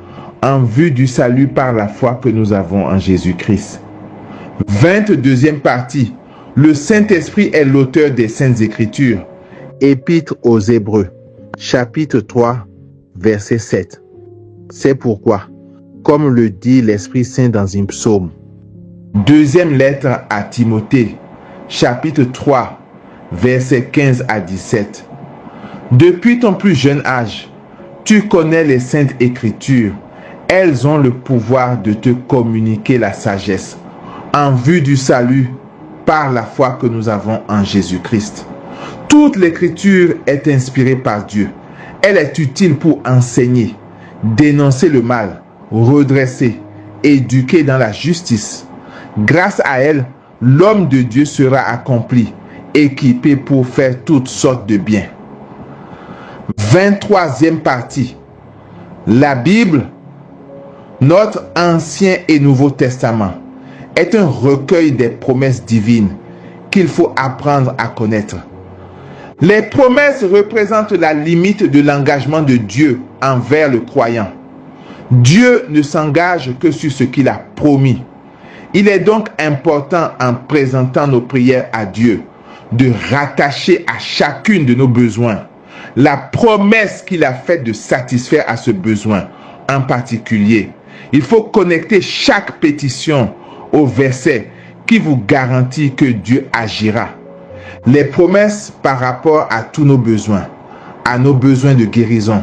en vue du salut par la foi que nous avons en Jésus-Christ. » 22e partie. Le Saint-Esprit est l'auteur des saintes écritures. Épître aux Hébreux, chapitre 3, verset 7. C'est pourquoi, comme le dit l'Esprit Saint dans un psaume. Deuxième lettre à Timothée, chapitre 3, versets 15 à 17. Depuis ton plus jeune âge, tu connais les saintes écritures. Elles ont le pouvoir de te communiquer la sagesse en vue du salut par la foi que nous avons en Jésus-Christ. Toute l'écriture est inspirée par Dieu. Elle est utile pour enseigner, dénoncer le mal, redresser, éduquer dans la justice. Grâce à elle, l'homme de Dieu sera accompli, équipé pour faire toutes sortes de biens. 23e partie. La Bible, notre Ancien et Nouveau Testament, est un recueil des promesses divines qu'il faut apprendre à connaître. Les promesses représentent la limite de l'engagement de Dieu envers le croyant. Dieu ne s'engage que sur ce qu'il a promis. Il est donc important, en présentant nos prières à Dieu, de rattacher à chacune de nos besoins la promesse qu'il a faite de satisfaire à ce besoin en particulier. Il faut connecter chaque pétition au verset qui vous garantit que Dieu agira. Les promesses par rapport à tous nos besoins, à nos besoins de guérison,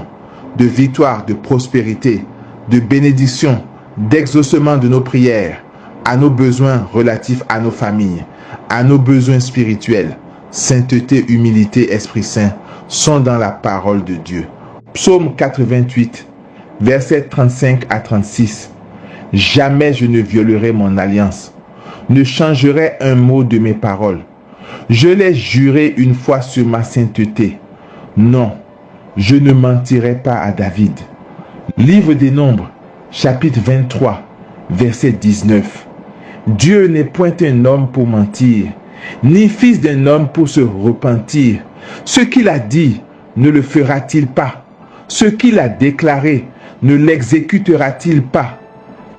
de victoire, de prospérité, de bénédiction, d'exaucement de nos prières, à nos besoins relatifs à nos familles, à nos besoins spirituels, sainteté, humilité, Esprit Saint, sont dans la parole de Dieu. Psaume 88, versets 35 à 36. Jamais je ne violerai mon alliance, ne changerai un mot de mes paroles. Je l'ai juré une fois sur ma sainteté. Non, je ne mentirai pas à David. Livre des Nombres, chapitre 23, verset 19. Dieu n'est point un homme pour mentir, ni fils d'un homme pour se repentir. Ce qu'il a dit, ne le fera-t-il pas? Ce qu'il a déclaré, ne l'exécutera-t-il pas?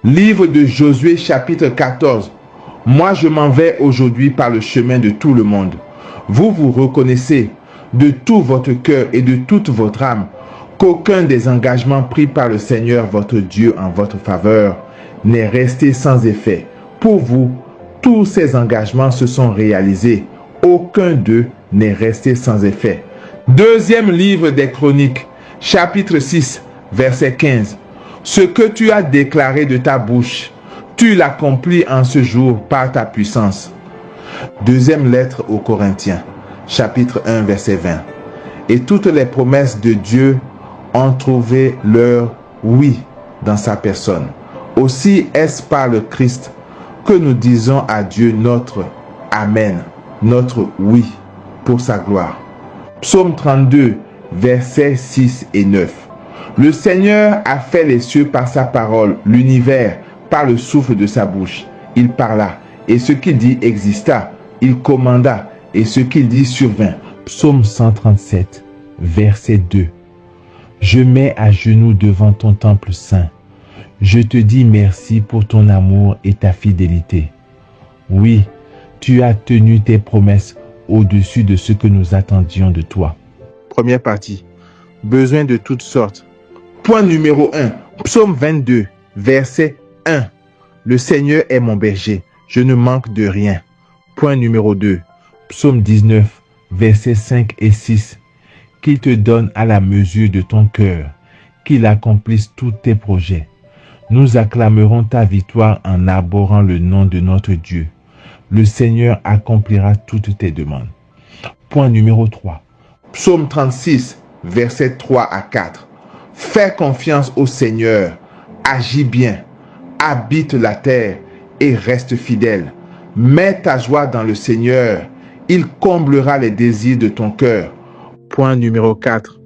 Livre de Josué, chapitre 14. Moi, je m'en vais aujourd'hui par le chemin de tout le monde. Vous vous reconnaissez de tout votre cœur et de toute votre âme qu'aucun des engagements pris par le Seigneur votre Dieu en votre faveur n'est resté sans effet. Pour vous, tous ces engagements se sont réalisés. Aucun d'eux n'est resté sans effet. Deuxième livre des Chroniques, chapitre 6, verset 15. Ce que tu as déclaré de ta bouche, tu l'accomplis en ce jour par ta puissance. Deuxième lettre aux Corinthiens, chapitre 1, verset 20. Et toutes les promesses de Dieu ont trouvé leur oui dans sa personne. Aussi est-ce par le Christ que nous disons à Dieu notre Amen, notre oui pour sa gloire. Psaume 32, versets 6 et 9. Le Seigneur a fait les cieux par sa parole, l'univers par le souffle de sa bouche. Il parla, et ce qu'il dit exista. Il commanda, et ce qu'il dit survint. Psaume 137, verset 2. Je mets à genoux devant ton temple saint. Je te dis merci pour ton amour et ta fidélité. Oui, tu as tenu tes promesses au-dessus de ce que nous attendions de toi. Première partie. Besoin de toutes sortes. Point numéro 1. Psaume 22, verset 1. Le Seigneur est mon berger. Je ne manque de rien. Point numéro 2. Psaume 19, versets 5 et 6. Qu'il te donne à la mesure de ton cœur, qu'il accomplisse tous tes projets. Nous acclamerons ta victoire en arborant le nom de notre Dieu. Le Seigneur accomplira toutes tes demandes. Point numéro 3. Psaume 36, versets 3 à 4. Fais confiance au Seigneur, agis bien, habite la terre et reste fidèle. Mets ta joie dans le Seigneur, il comblera les désirs de ton cœur. Point numéro 4.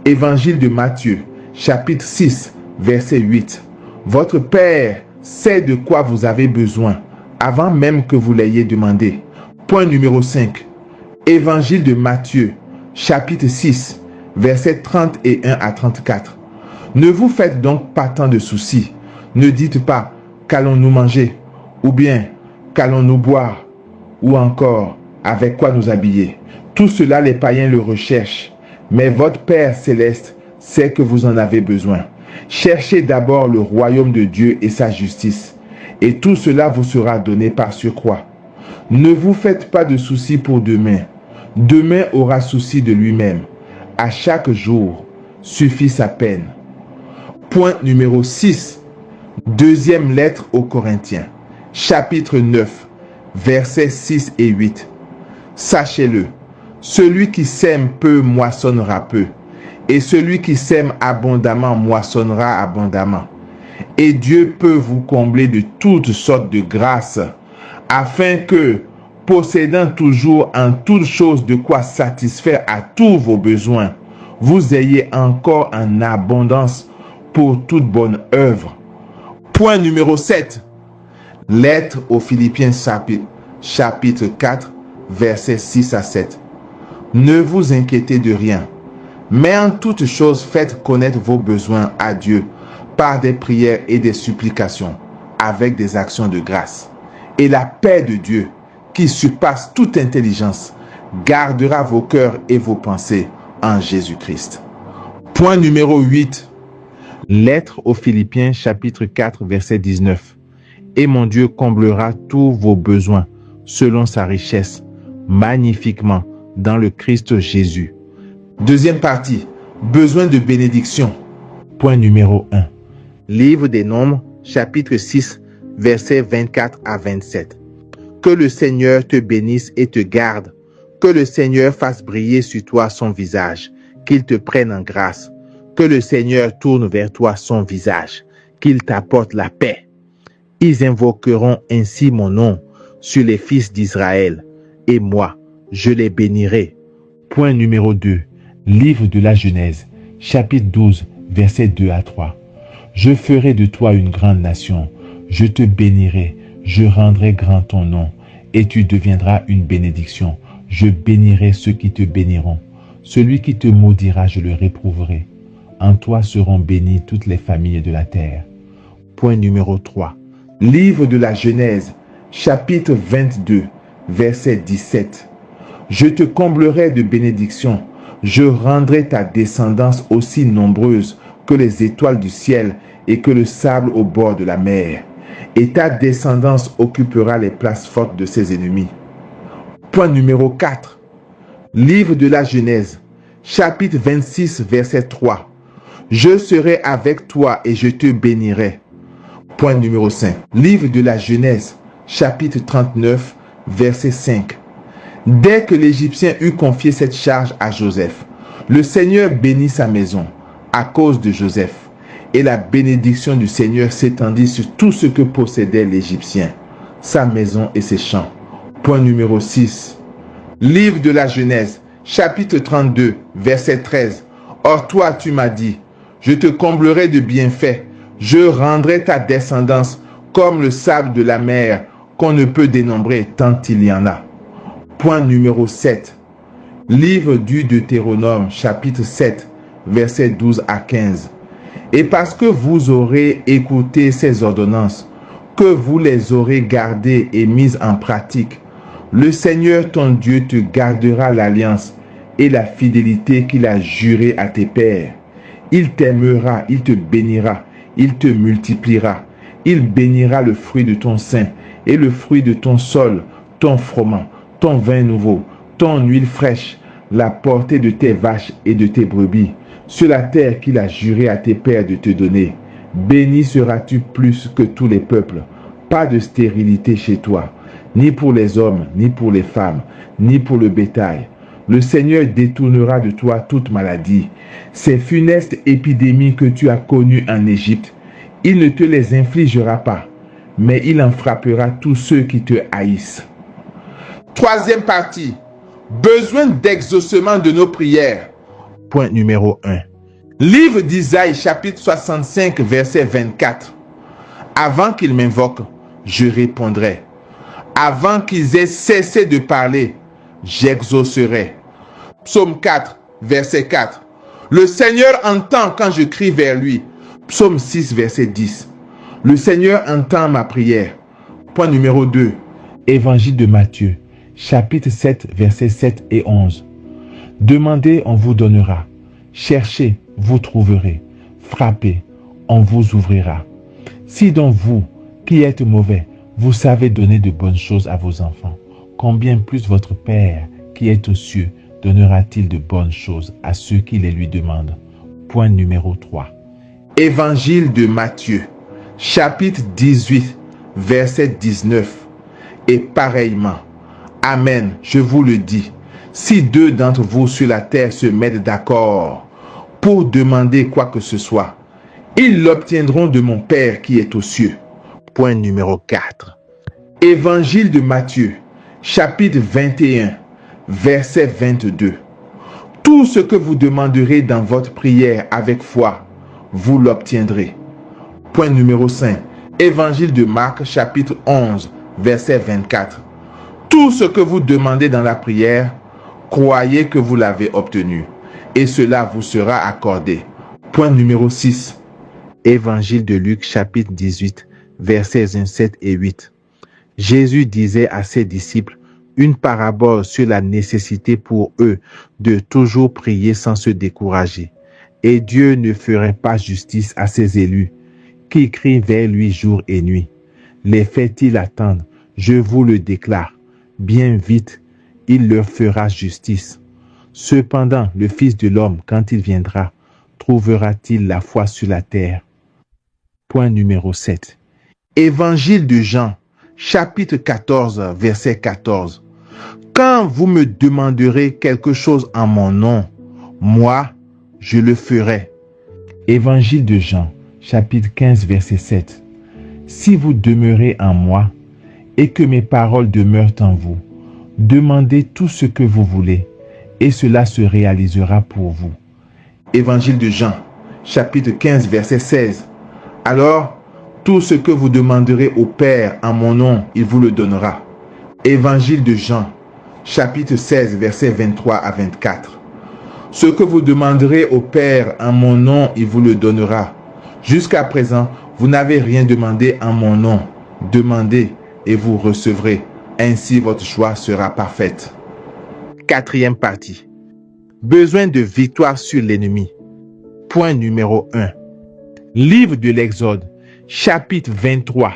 Évangile de Matthieu, chapitre 6, verset 8. Votre Père sait de quoi vous avez besoin, avant même que vous l'ayez demandé. Point numéro 5. Évangile de Matthieu, chapitre 6, versets 31 à 34. Ne vous faites donc pas tant de soucis. Ne dites pas, qu'allons-nous manger? Ou bien, qu'allons-nous boire? Ou encore, avec quoi nous habiller. Tout cela, les païens le recherchent. Mais votre Père céleste sait que vous en avez besoin. Cherchez d'abord le royaume de Dieu et sa justice, et tout cela vous sera donné par surcroît. Ne vous faites pas de soucis pour demain. Demain aura souci de lui-même. À chaque jour suffit sa peine. Point numéro 6. Deuxième lettre aux Corinthiens, chapitre 9, versets 6 et 8. Sachez-le, celui qui sème peu moissonnera peu, et celui qui sème abondamment moissonnera abondamment. Et Dieu peut vous combler de toutes sortes de grâces, afin que, possédant toujours en toutes choses de quoi satisfaire à tous vos besoins, vous ayez encore en abondance pour toute bonne œuvre. Point numéro 7. Lettre aux Philippiens chapitre 4, versets 6 à 7. Ne vous inquiétez de rien, mais en toutes choses faites connaître vos besoins à Dieu par des prières et des supplications, avec des actions de grâce. Et la paix de Dieu, qui surpasse toute intelligence, gardera vos cœurs et vos pensées en Jésus-Christ. Point numéro 8. Lettre aux Philippiens chapitre 4 verset 19. Et mon Dieu comblera tous vos besoins selon sa richesse, magnifiquement dans le Christ Jésus. Deuxième partie, besoin de bénédiction. Point numéro 1. Livre des Nombres chapitre 6 versets 24 à 27. Que le Seigneur te bénisse et te garde. Que le Seigneur fasse briller sur toi son visage, qu'il te prenne en grâce. Que le Seigneur tourne vers toi son visage, qu'il t'apporte la paix. Ils invoqueront ainsi mon nom sur les fils d'Israël, et moi, je les bénirai. Point numéro 2. Livre de la Genèse, chapitre 12, versets 2 à 3. Je ferai de toi une grande nation, je te bénirai, je rendrai grand ton nom, et tu deviendras une bénédiction. Je bénirai ceux qui te béniront. Celui qui te maudira, je le réprouverai. En toi seront bénies toutes les familles de la terre. Point numéro 3. Livre de la Genèse, chapitre 22, verset 17. Je te comblerai de bénédictions. Je rendrai ta descendance aussi nombreuse que les étoiles du ciel et que le sable au bord de la mer. Et ta descendance occupera les places fortes de ses ennemis. Point numéro 4. Livre de la Genèse, chapitre 26, verset 3. Je serai avec toi et je te bénirai. Point numéro 5. Livre de la Genèse, chapitre 39, verset 5. Dès que l'Égyptien eut confié cette charge à Joseph, le Seigneur bénit sa maison à cause de Joseph. Et la bénédiction du Seigneur s'étendit sur tout ce que possédait l'Égyptien, sa maison et ses champs. Point numéro 6. Livre de la Genèse, chapitre 32, verset 13. Or toi, tu m'as dit, je te comblerai de bienfaits, je rendrai ta descendance comme le sable de la mer, qu'on ne peut dénombrer tant il y en a. Point numéro 7. Livre du Deutéronome, chapitre 7, versets 12 à 15. Et parce que vous aurez écouté ces ordonnances, que vous les aurez gardées et mises en pratique, le Seigneur ton Dieu te gardera l'alliance et la fidélité qu'il a jurée à tes pères. Il t'aimera, il te bénira, il te multipliera. Il bénira le fruit de ton sein et le fruit de ton sol, ton froment, ton vin nouveau, ton huile fraîche, la portée de tes vaches et de tes brebis, sur la terre qu'il a juré à tes pères de te donner. Béni seras-tu plus que tous les peuples. Pas de stérilité chez toi, ni pour les hommes, ni pour les femmes, ni pour le bétail. Le Seigneur détournera de toi toute maladie. Ces funestes épidémies que tu as connues en Égypte, il ne te les infligera pas, mais il en frappera tous ceux qui te haïssent. Troisième partie, besoin d'exaucement de nos prières. Point numéro 1. Livre d'Isaïe, chapitre 65, verset 24. Avant qu'ils m'invoquent, je répondrai. Avant qu'ils aient cessé de parler, j'exaucerai. Psaume 4, verset 4. Le Seigneur entend quand je crie vers lui. Psaume 6, verset 10. Le Seigneur entend ma prière. Point numéro 2. Évangile de Matthieu, chapitre 7, versets 7 et 11. Demandez, on vous donnera. Cherchez, vous trouverez. Frappez, on vous ouvrira. Si donc vous, qui êtes mauvais, vous savez donner de bonnes choses à vos enfants, combien plus votre Père, qui est aux cieux, donnera-t-il de bonnes choses à ceux qui les lui demandent? Point numéro 3. Évangile de Matthieu, chapitre 18, verset 19. Et pareillement, Amen, je vous le dis, si deux d'entre vous sur la terre se mettent d'accord pour demander quoi que ce soit, ils l'obtiendront de mon Père qui est aux cieux. Point numéro 4. Évangile de Matthieu, chapitre 21, verset 22. Tout ce que vous demanderez dans votre prière avec foi, vous l'obtiendrez. Point numéro 5. Évangile de Marc, chapitre 11, verset 24. Tout ce que vous demandez dans la prière, croyez que vous l'avez obtenu, et cela vous sera accordé. Point numéro 6. Évangile de Luc, chapitre 18, versets 7 et 8. Jésus disait à ses disciples une parabole sur la nécessité pour eux de toujours prier sans se décourager. Et Dieu ne ferait pas justice à ses élus, qui crient vers lui jour et nuit. Les fait-il attendre? Je vous le déclare, bien vite, il leur fera justice. Cependant, le Fils de l'homme, quand il viendra, trouvera-t-il la foi sur la terre? Point numéro 7. Évangile de Jean, chapitre 14, verset 14. Quand vous me demanderez quelque chose en mon nom, moi, je le ferai. Évangile de Jean, chapitre 15, verset 7. Si vous demeurez en moi et que mes paroles demeurent en vous, demandez tout ce que vous voulez et cela se réalisera pour vous. Évangile de Jean, chapitre 15, verset 16. Alors, tout ce que vous demanderez au Père en mon nom, il vous le donnera. Évangile de Jean, chapitre 16, versets 23 à 24. Ce que vous demanderez au Père en mon nom, il vous le donnera. Jusqu'à présent, vous n'avez rien demandé en mon nom. Demandez et vous recevrez. Ainsi, votre joie sera parfaite. Quatrième partie. Besoin de victoire sur l'ennemi. Point numéro 1. Livre de l'Exode, chapitre 23,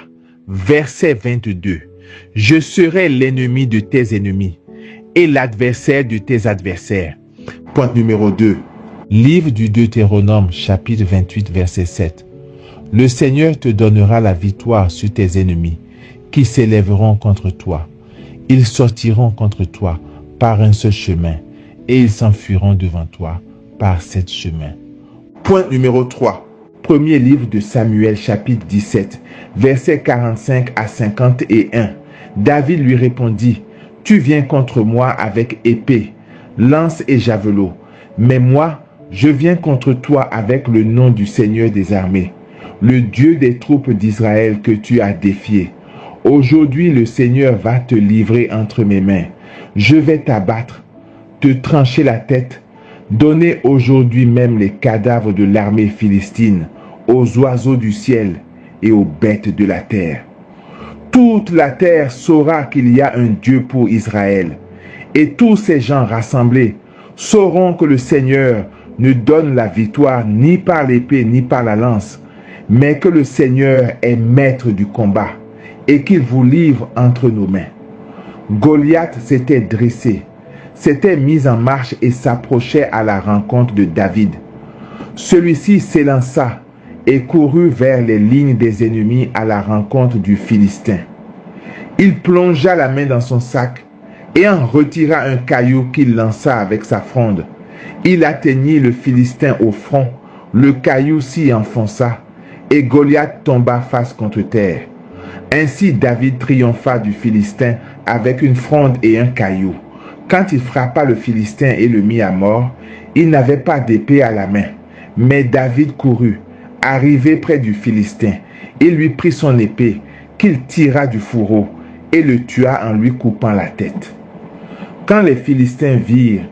verset 22. Je serai l'ennemi de tes ennemis et l'adversaire de tes adversaires. Point numéro 2. Livre du Deutéronome, chapitre 28, verset 7. Le Seigneur te donnera la victoire sur tes ennemis qui s'élèveront contre toi. Ils sortiront contre toi par un seul chemin et ils s'enfuiront devant toi par 7 chemins. Point numéro 3. Premier livre de Samuel, chapitre 17, versets 45 à 51. David lui répondit, « Tu viens contre moi avec épée, lance et javelot, mais moi, je viens contre toi avec le nom du Seigneur des armées, le Dieu des troupes d'Israël que tu as défié. Aujourd'hui, le Seigneur va te livrer entre mes mains. Je vais t'abattre, te trancher la tête, donner aujourd'hui même les cadavres de l'armée philistine aux oiseaux du ciel et aux bêtes de la terre. Toute la terre saura qu'il y a un Dieu pour Israël, et tous ces gens rassemblés sauront que le Seigneur ne donne la victoire ni par l'épée ni par la lance, mais que le Seigneur est maître du combat et qu'il vous livre entre nos mains. » Goliath s'était dressé, s'était mis en marche et s'approchait à la rencontre de David. Celui-ci s'élança et courut vers les lignes des ennemis à la rencontre du Philistin. Il plongea la main dans son sac et en retira un caillou qu'il lança avec sa fronde. Il atteignit le Philistin au front, le caillou s'y enfonça et Goliath tomba face contre terre. Ainsi David triompha du Philistin avec une fronde et un caillou. Quand il frappa le Philistin et le mit à mort, il n'avait pas d'épée à la main. Mais David courut, arrivé près du Philistin. Il lui prit son épée, qu'il tira du fourreau, et le tua en lui coupant la tête. Quand les Philistins virent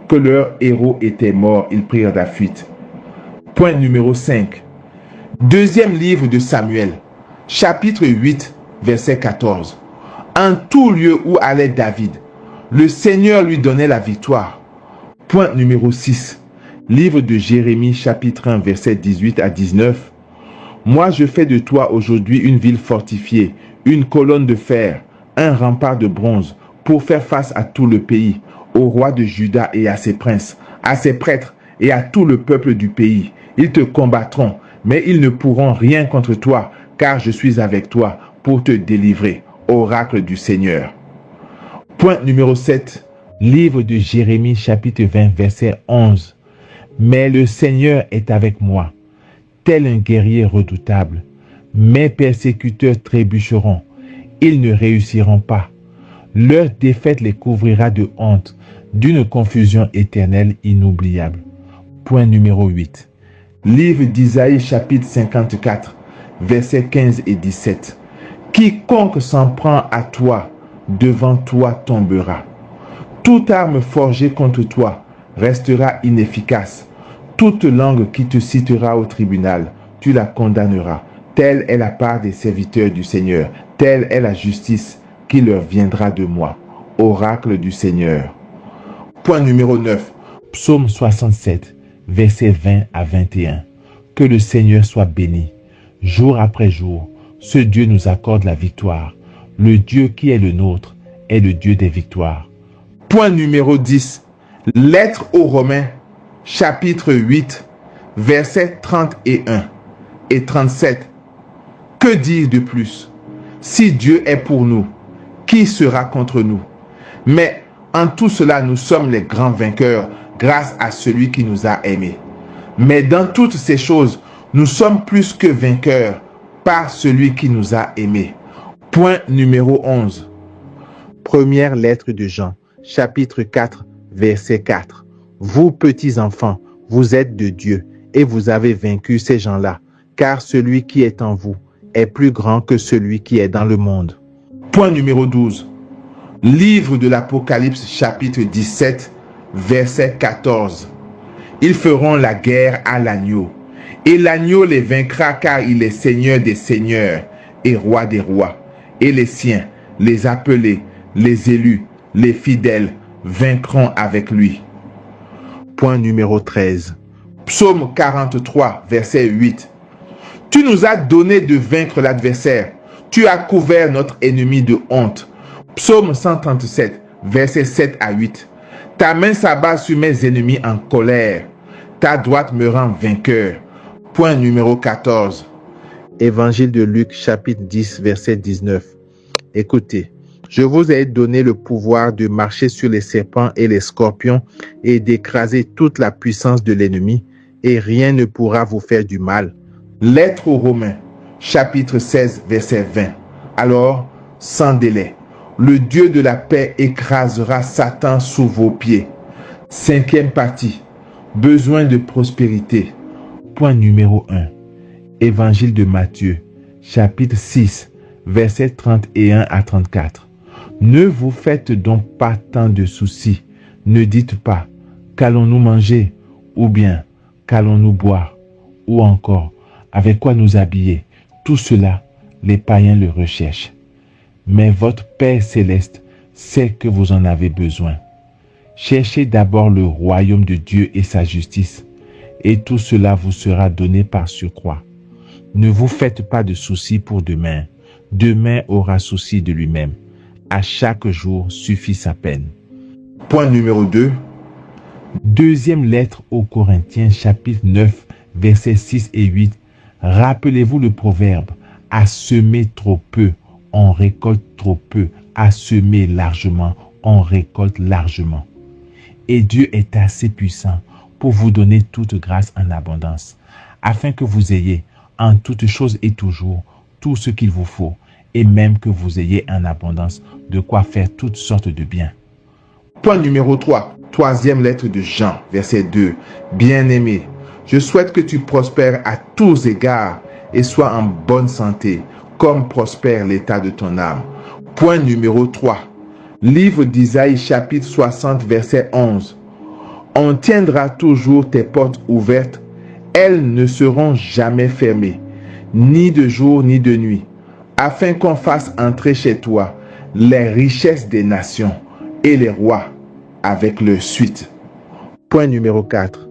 que leur héros était mort, ils prirent la fuite. Point numéro 5. Deuxième livre de Samuel, chapitre 8, verset 14. En tout lieu où allait David, Le Seigneur lui donnait la victoire. Point numéro 6. Livre de Jérémie, chapitre 1, versets 18 à 19. Moi, je fais de toi aujourd'hui une ville fortifiée, une colonne de fer, un rempart de bronze, pour faire face à tout le pays, au roi de Juda et à ses princes, à ses prêtres et à tout le peuple du pays. Ils te combattront, mais ils ne pourront rien contre toi, car je suis avec toi pour te délivrer. Oracle du Seigneur. Point numéro 7. Livre de Jérémie, chapitre 20, verset 11. Mais le Seigneur est avec moi, tel un guerrier redoutable. Mes persécuteurs trébucheront, ils ne réussiront pas. Leur défaite les couvrira de honte, d'une confusion éternelle inoubliable. Point numéro 8. Livre d'Isaïe, chapitre 54, versets 15 et 17. Quiconque s'en prend à toi, devant toi tombera. Toute arme forgée contre toi restera inefficace. Toute langue qui te citera au tribunal, tu la condamneras. Telle est la part des serviteurs du Seigneur. Telle est la justice qui leur viendra de moi. Oracle du Seigneur. Point numéro 9. Psaume 67, versets 20 à 21. Que le Seigneur soit béni. Jour après jour, ce Dieu nous accorde la victoire. Le Dieu qui est le nôtre est le Dieu des victoires. Point numéro 10. Lettre aux Romains, chapitre 8, versets 31 et 37. Que dire de plus? Si Dieu est pour nous, qui sera contre nous? Mais en tout cela, nous sommes les grands vainqueurs grâce à celui qui nous a aimés. Mais dans toutes ces choses, nous sommes plus que vainqueurs par celui qui nous a aimés. Point numéro 11. Première lettre de Jean, chapitre 4, verset 4. Vous, petits enfants, vous êtes de Dieu et vous avez vaincu ces gens-là, car celui qui est en vous est plus grand que celui qui est dans le monde. Point numéro 12. Livre de l'Apocalypse, chapitre 17, verset 14. Ils feront la guerre à l'agneau, et l'agneau les vaincra car il est Seigneur des seigneurs et Roi des rois. Et les siens, les appelés, les élus, les fidèles vaincront avec lui. Point numéro 13. Psaume 43, verset 8. Tu nous as donné de vaincre l'adversaire. Tu as couvert notre ennemi de honte. Psaume 137, verset 7 à 8. Ta main s'abat sur mes ennemis en colère. Ta droite me rend vainqueur. Point numéro 14. Évangile de Luc, chapitre 10, verset 19. Écoutez, je vous ai donné le pouvoir de marcher sur les serpents et les scorpions et d'écraser toute la puissance de l'ennemi, et rien ne pourra vous faire du mal. Lettre aux Romains, chapitre 16, verset 20. Alors, sans délai, le Dieu de la paix écrasera Satan sous vos pieds. Cinquième partie. Besoin de prospérité. Point numéro 1. Évangile de Matthieu, chapitre 6, versets 31 à 34. Ne vous faites donc pas tant de soucis. Ne dites pas, qu'allons-nous manger? Ou bien, qu'allons-nous boire? Ou encore, avec quoi nous habiller? Tout cela, les païens le recherchent. Mais votre Père céleste sait que vous en avez besoin. Cherchez d'abord le royaume de Dieu et sa justice, et tout cela vous sera donné par surcroît. Ne vous faites pas de soucis pour demain. Demain aura souci de lui-même. À chaque jour suffit sa peine. Point numéro 2. Deuxième lettre aux Corinthiens, chapitre 9, versets 6 et 8. Rappelez-vous le proverbe, à semer trop peu, on récolte trop peu, à semer largement, on récolte largement. Et Dieu est assez puissant pour vous donner toute grâce en abondance, afin que vous ayez en toutes choses et toujours tout ce qu'il vous faut, et même que vous ayez en abondance de quoi faire toutes sortes de biens. Point numéro 3. Troisième lettre de Jean, verset 2. Bien-aimé, je souhaite que tu prospères à tous égards et sois en bonne santé, comme prospère l'état de ton âme. Point numéro 3. Livre d'Isaïe, chapitre 60, verset 11. On tiendra toujours tes portes ouvertes, elles ne seront jamais fermées, ni de jour ni de nuit, afin qu'on fasse entrer chez toi les richesses des nations, et les rois avec leur suite. Point numéro 4.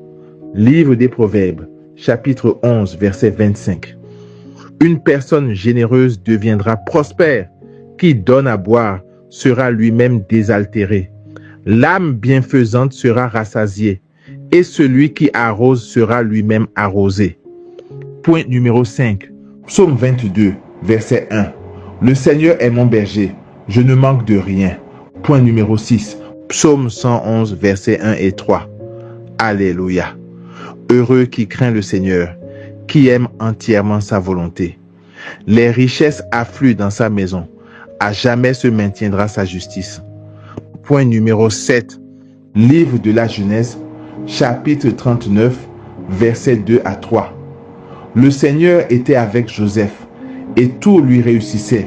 Livre des Proverbes, chapitre 11, verset 25. Une personne généreuse deviendra prospère. Qui donne à boire sera lui-même désaltéré. L'âme bienfaisante sera rassasiée, et celui qui arrose sera lui-même arrosé. Point numéro 5. Psaume 22, verset 1. Le Seigneur est mon berger, je ne manque de rien. Point numéro 6. Psaume 111, verset 1 et 3. Alléluia. Heureux qui craint le Seigneur, qui aime entièrement sa volonté. Les richesses affluent dans sa maison. À jamais se maintiendra sa justice. Point numéro 7. Livre de la Genèse, chapitre 39, versets 2 à 3. Le Seigneur était avec Joseph, et tout lui réussissait.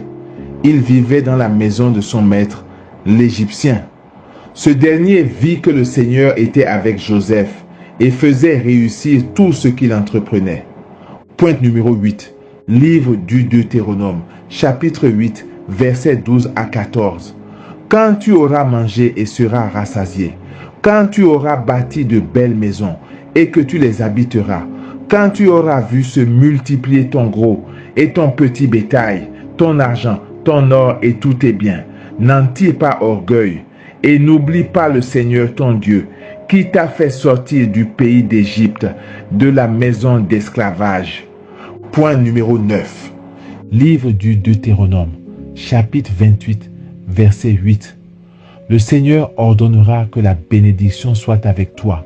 Il vivait dans la maison de son maître, l'Égyptien. Ce dernier vit que le Seigneur était avec Joseph et faisait réussir tout ce qu'il entreprenait. Point numéro 8. Livre du Deutéronome, chapitre 8, versets 12 à 14. Quand tu auras mangé et seras rassasié, quand tu auras bâti de belles maisons et que tu les habiteras, quand tu auras vu se multiplier ton gros et ton petit bétail, ton argent, ton or et tous tes biens, n'en tire pas orgueil et n'oublie pas le Seigneur ton Dieu qui t'a fait sortir du pays d'Égypte, de la maison d'esclavage. Point numéro 9. Livre du Deutéronome, chapitre 28, verset 8. Le Seigneur ordonnera que la bénédiction soit avec toi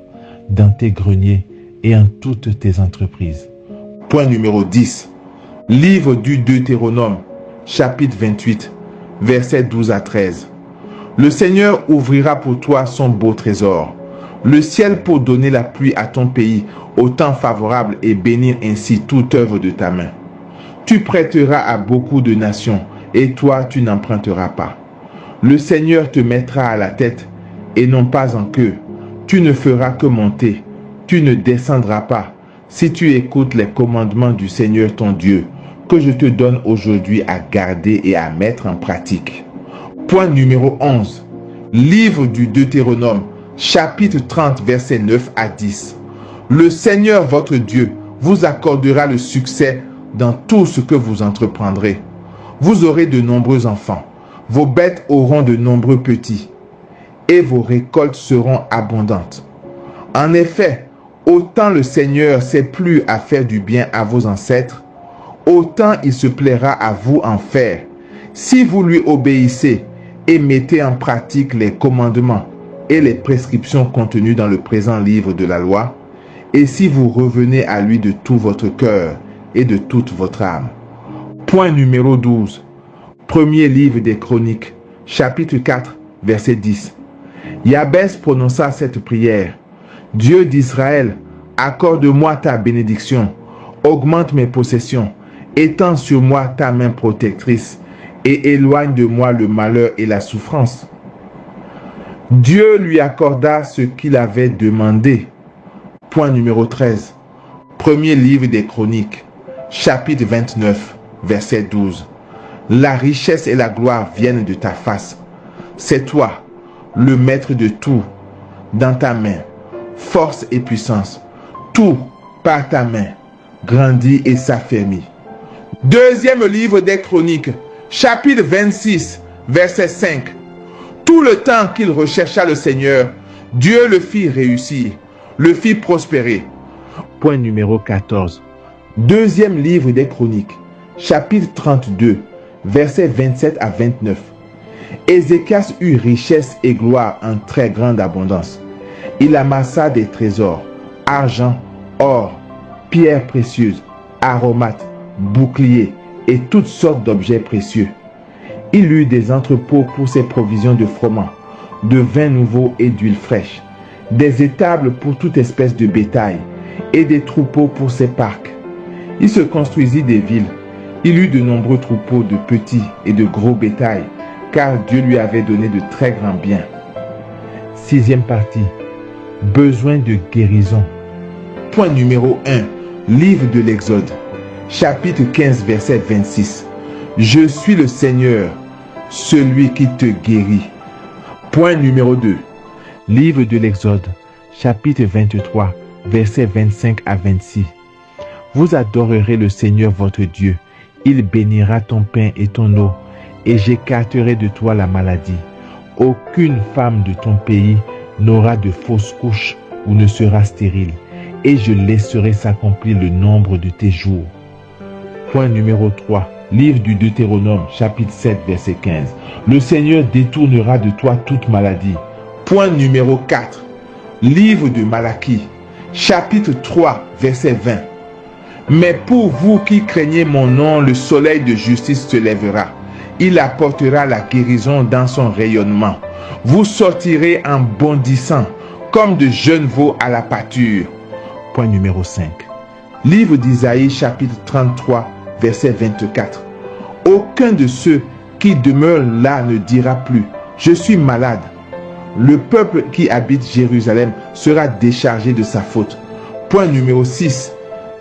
dans tes greniers et en toutes tes entreprises. Point numéro 10. Livre du Deutéronome, chapitre 28, versets 12 à 13. Le Seigneur ouvrira pour toi son beau trésor, le ciel pour donner la pluie à ton pays au temps favorable et bénir ainsi toute œuvre de ta main. Tu prêteras à beaucoup de nations et toi tu n'emprunteras pas. Le Seigneur te mettra à la tête et non pas en queue. Tu ne feras que monter, tu ne descendras pas, si tu écoutes les commandements du Seigneur ton Dieu, que je te donne aujourd'hui à garder et à mettre en pratique. Point numéro 11. Livre du Deutéronome, chapitre 30, versets 9 à 10. Le Seigneur votre Dieu vous accordera le succès dans tout ce que vous entreprendrez. Vous aurez de nombreux enfants, vos bêtes auront de nombreux petits, et vos récoltes seront abondantes. En effet, autant le Seigneur s'est plu à faire du bien à vos ancêtres, autant il se plaira à vous en faire, si vous lui obéissez et mettez en pratique les commandements et les prescriptions contenues dans le présent livre de la loi, et si vous revenez à lui de tout votre cœur et de toute votre âme. Point numéro 12. Premier livre des Chroniques, chapitre 4, verset 10. Jabez prononça cette prière. Dieu d'Israël, accorde-moi ta bénédiction, augmente mes possessions, étends sur moi ta main protectrice et éloigne de moi le malheur et la souffrance. Dieu lui accorda ce qu'il avait demandé. Point numéro 13. Premier livre des Chroniques, chapitre 29, verset 12. La richesse et la gloire viennent de ta face. C'est toi, le maître de tout, dans ta main, force et puissance. Tout par ta main grandit et s'affermit. Deuxième livre des Chroniques, chapitre 26, verset 5. Tout le temps qu'il rechercha le Seigneur, Dieu le fit réussir, le fit prospérer. Point numéro 14. Deuxième livre des Chroniques, chapitre 32, versets 27 à 29. Ézéchias eut richesse et gloire en très grande abondance. Il amassa des trésors, argent, or, pierres précieuses, aromates, boucliers et toutes sortes d'objets précieux. Il eut des entrepôts pour ses provisions de froment, de vin nouveau et d'huile fraîche, des étables pour toute espèce de bétail et des troupeaux pour ses parcs. Il se construisit des villes. Il eut de nombreux troupeaux de petits et de gros bétail, car Dieu lui avait donné de très grands biens. Sixième partie. Besoin de guérison. Point numéro 1. Livre de l'Exode. Chapitre 15, verset 26. Je suis le Seigneur, celui qui te guérit. Point numéro 2. Livre de l'Exode, chapitre 23, versets 25 à 26. Vous adorerez le Seigneur votre Dieu. Il bénira ton pain et ton eau, et j'écarterai de toi la maladie. Aucune femme de ton pays n'aura de fausses couches ou ne sera stérile, et je laisserai s'accomplir le nombre de tes jours. Point numéro 3. Livre du Deutéronome, chapitre 7, verset 15. Le Seigneur détournera de toi toute maladie. Point numéro 4. Livre de Malachie, chapitre 3, verset 20. Mais pour vous qui craignez mon nom, le soleil de justice se lèvera. Il apportera la guérison dans son rayonnement. Vous sortirez en bondissant, comme de jeunes veaux à la pâture. Point numéro 5. Livre d'Isaïe, chapitre 33, verset 24. Aucun de ceux qui demeurent là ne dira plus « Je suis malade ». Le peuple qui habite Jérusalem sera déchargé de sa faute. Point numéro 6.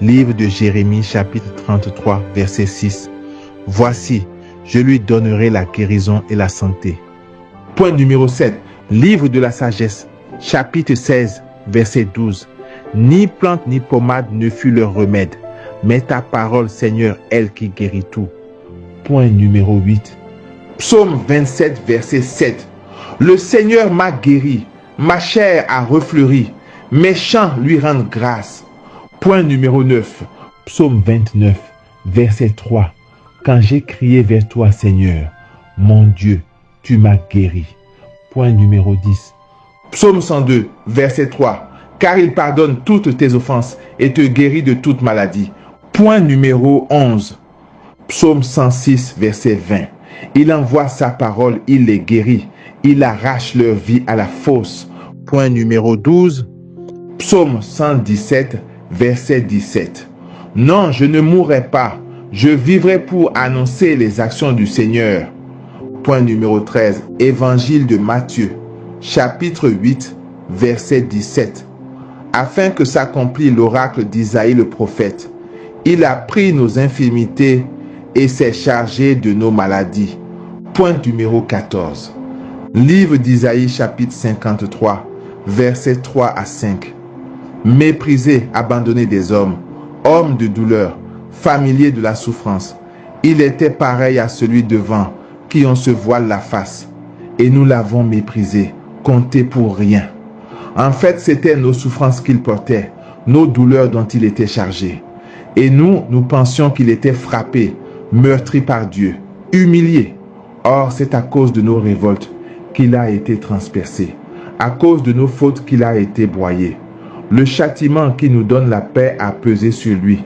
Livre de Jérémie, chapitre 33, verset 6. Voici, je lui donnerai la guérison et la santé. Point numéro 7. Livre de la sagesse, chapitre 16, verset 12. Ni plante ni pommade ne fut leur remède, mais ta parole, Seigneur, elle qui guérit tout. Point numéro 8. Psaume 27, verset 7. Le Seigneur m'a guéri, ma chair a refleuri, mes chants lui rendent grâce. Point numéro 9. Psaume 29, verset 3. Quand j'ai crié vers toi, Seigneur, mon Dieu, tu m'as guéri. Point numéro 10. Psaume 102, verset 3. Car il pardonne toutes tes offenses et te guérit de toute maladie. Point numéro 11. Psaume 106, verset 20. Il envoie sa parole, il les guérit. Il arrache leur vie à la fosse. Point numéro 12. Psaume 117, verset 17. Non, je ne mourrai pas. Je vivrai pour annoncer les actions du Seigneur. Point numéro 13. Évangile de Matthieu, chapitre 8, verset 17. Afin que s'accomplisse l'oracle d'Isaïe le prophète. Il a pris nos infirmités et s'est chargé de nos maladies. Point numéro 14. Livre d'Isaïe, chapitre 53, versets 3 à 5. Méprisé, abandonné des hommes, homme de douleur, familier de la souffrance, il était pareil à celui devant qui on se voile la face, et nous l'avons méprisé, compté pour rien. En fait, c'était nos souffrances qu'il portait, nos douleurs dont il était chargé. Et nous pensions qu'il était frappé, meurtri par Dieu, humilié. Or, c'est à cause de nos révoltes qu'il a été transpercé, à cause de nos fautes qu'il a été broyé. Le châtiment qui nous donne la paix a pesé sur lui.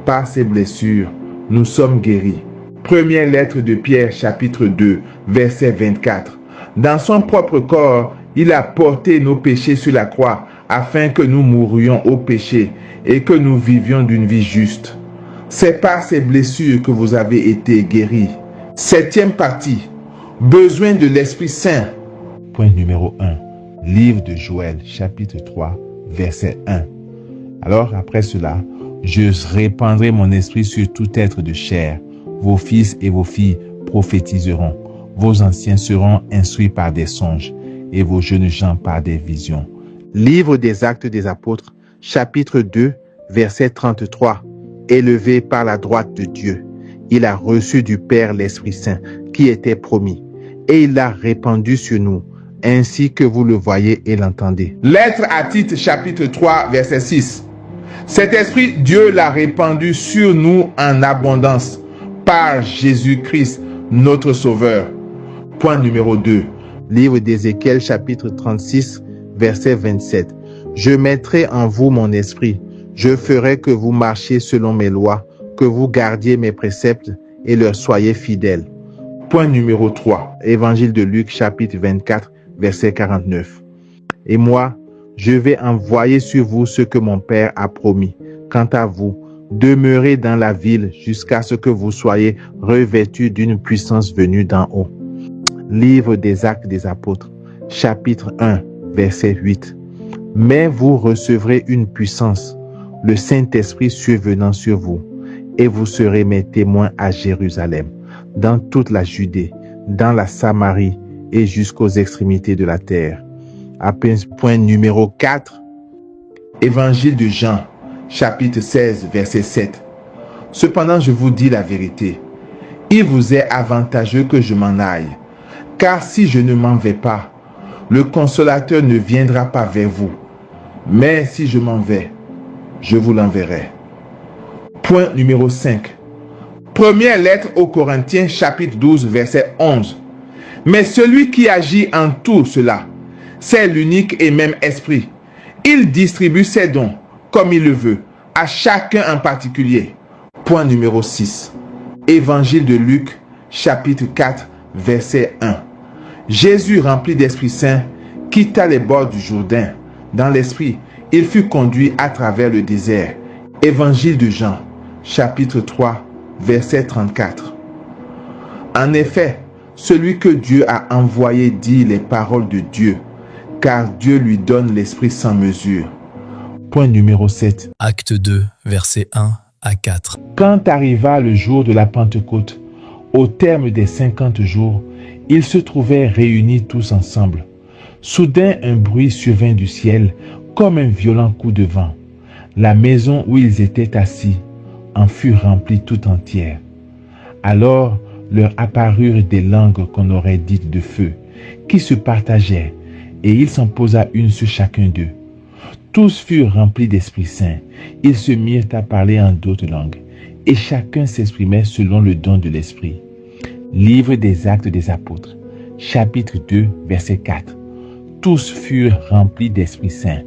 Par ses blessures, nous sommes guéris. Première lettre de Pierre, chapitre 2, verset 24. Dans son propre corps, il a porté nos péchés sur la croix, afin que nous mourions au péché et que nous vivions d'une vie juste. C'est par ces blessures que vous avez été guéris. 7e partie. Besoin de l'Esprit Saint. Point numéro 1. Livre de Joël, chapitre 3, verset 1. Alors, après cela, je répandrai mon esprit sur tout être de chair. Vos fils et vos filles prophétiseront. Vos anciens seront instruits par des songes et vos jeunes gens par des visions. Livre des Actes des Apôtres, chapitre 2, verset 33. Élevé par la droite de Dieu, il a reçu du Père l'Esprit Saint qui était promis, et il l'a répandu sur nous, ainsi que vous le voyez et l'entendez. Lettre à Tite, chapitre 3, verset 6. Cet esprit, Dieu l'a répandu sur nous en abondance, par Jésus-Christ, notre Sauveur. Point numéro 2. Livre d'Ézéchiel, chapitre 36, verset 27. Je mettrai en vous mon esprit, je ferai que vous marchiez selon mes lois, que vous gardiez mes préceptes et leur soyez fidèles. Point numéro 3. Évangile de Luc, chapitre 24, verset 49. Et moi, je vais envoyer sur vous ce que mon Père a promis. Quant à vous, demeurez dans la ville jusqu'à ce que vous soyez revêtus d'une puissance venue d'en haut. Livre des Actes des Apôtres, chapitre 1, verset 8. Mais vous recevrez une puissance, le Saint-Esprit survenant sur vous, et vous serez mes témoins à Jérusalem, dans toute la Judée, dans la Samarie et jusqu'aux extrémités de la terre. Point numéro 4. Évangile de Jean, chapitre 16, verset 7. Cependant, je vous dis la vérité. Il vous est avantageux que je m'en aille, car si je ne m'en vais pas, le consolateur ne viendra pas vers vous. Mais si je m'en vais, je vous l'enverrai. Point numéro 5. Première lettre aux Corinthiens, chapitre 12, verset 11. Mais celui qui agit en tout cela, c'est l'unique et même esprit. Il distribue ses dons, comme il le veut, à chacun en particulier. Point numéro 6. Évangile de Luc, chapitre 4, verset 1. Jésus, rempli d'Esprit Saint, quitta les bords du Jourdain. Dans l'Esprit, il fut conduit à travers le désert. Évangile de Jean, chapitre 3, verset 34. En effet, celui que Dieu a envoyé dit les paroles de Dieu, car Dieu lui donne l'Esprit sans mesure. Point numéro 7. Acte 2, versets 1 à 4. Quand arriva le jour de la Pentecôte, au terme des 50 jours, ils se trouvaient réunis tous ensemble. Soudain, un bruit survint du ciel, comme un violent coup de vent. La maison où ils étaient assis en fut remplie tout entière. Alors leur apparurent des langues qu'on aurait dites de feu, qui se partageaient, et il s'en posa une sur chacun d'eux. Tous furent remplis d'Esprit Saint. Ils se mirent à parler en d'autres langues, et chacun s'exprimait selon le don de l'Esprit. Livre des Actes des Apôtres, chapitre 2, verset 4. Tous furent remplis d'Esprit Saint.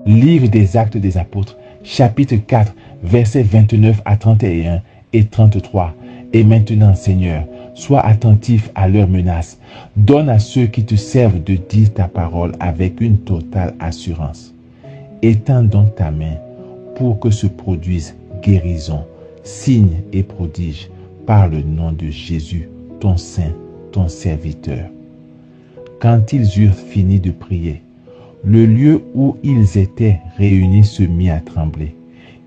Livre des Actes des Apôtres, chapitre 4, versets 29 à 31 et 33. Et maintenant, Seigneur, sois attentif à leurs menaces. Donne à ceux qui te servent de dire ta parole avec une totale assurance. Étends donc ta main pour que se produisent guérison, signes et prodiges par le nom de Jésus, ton saint, ton serviteur. Quand ils eurent fini de prier, le lieu où ils étaient réunis se mit à trembler.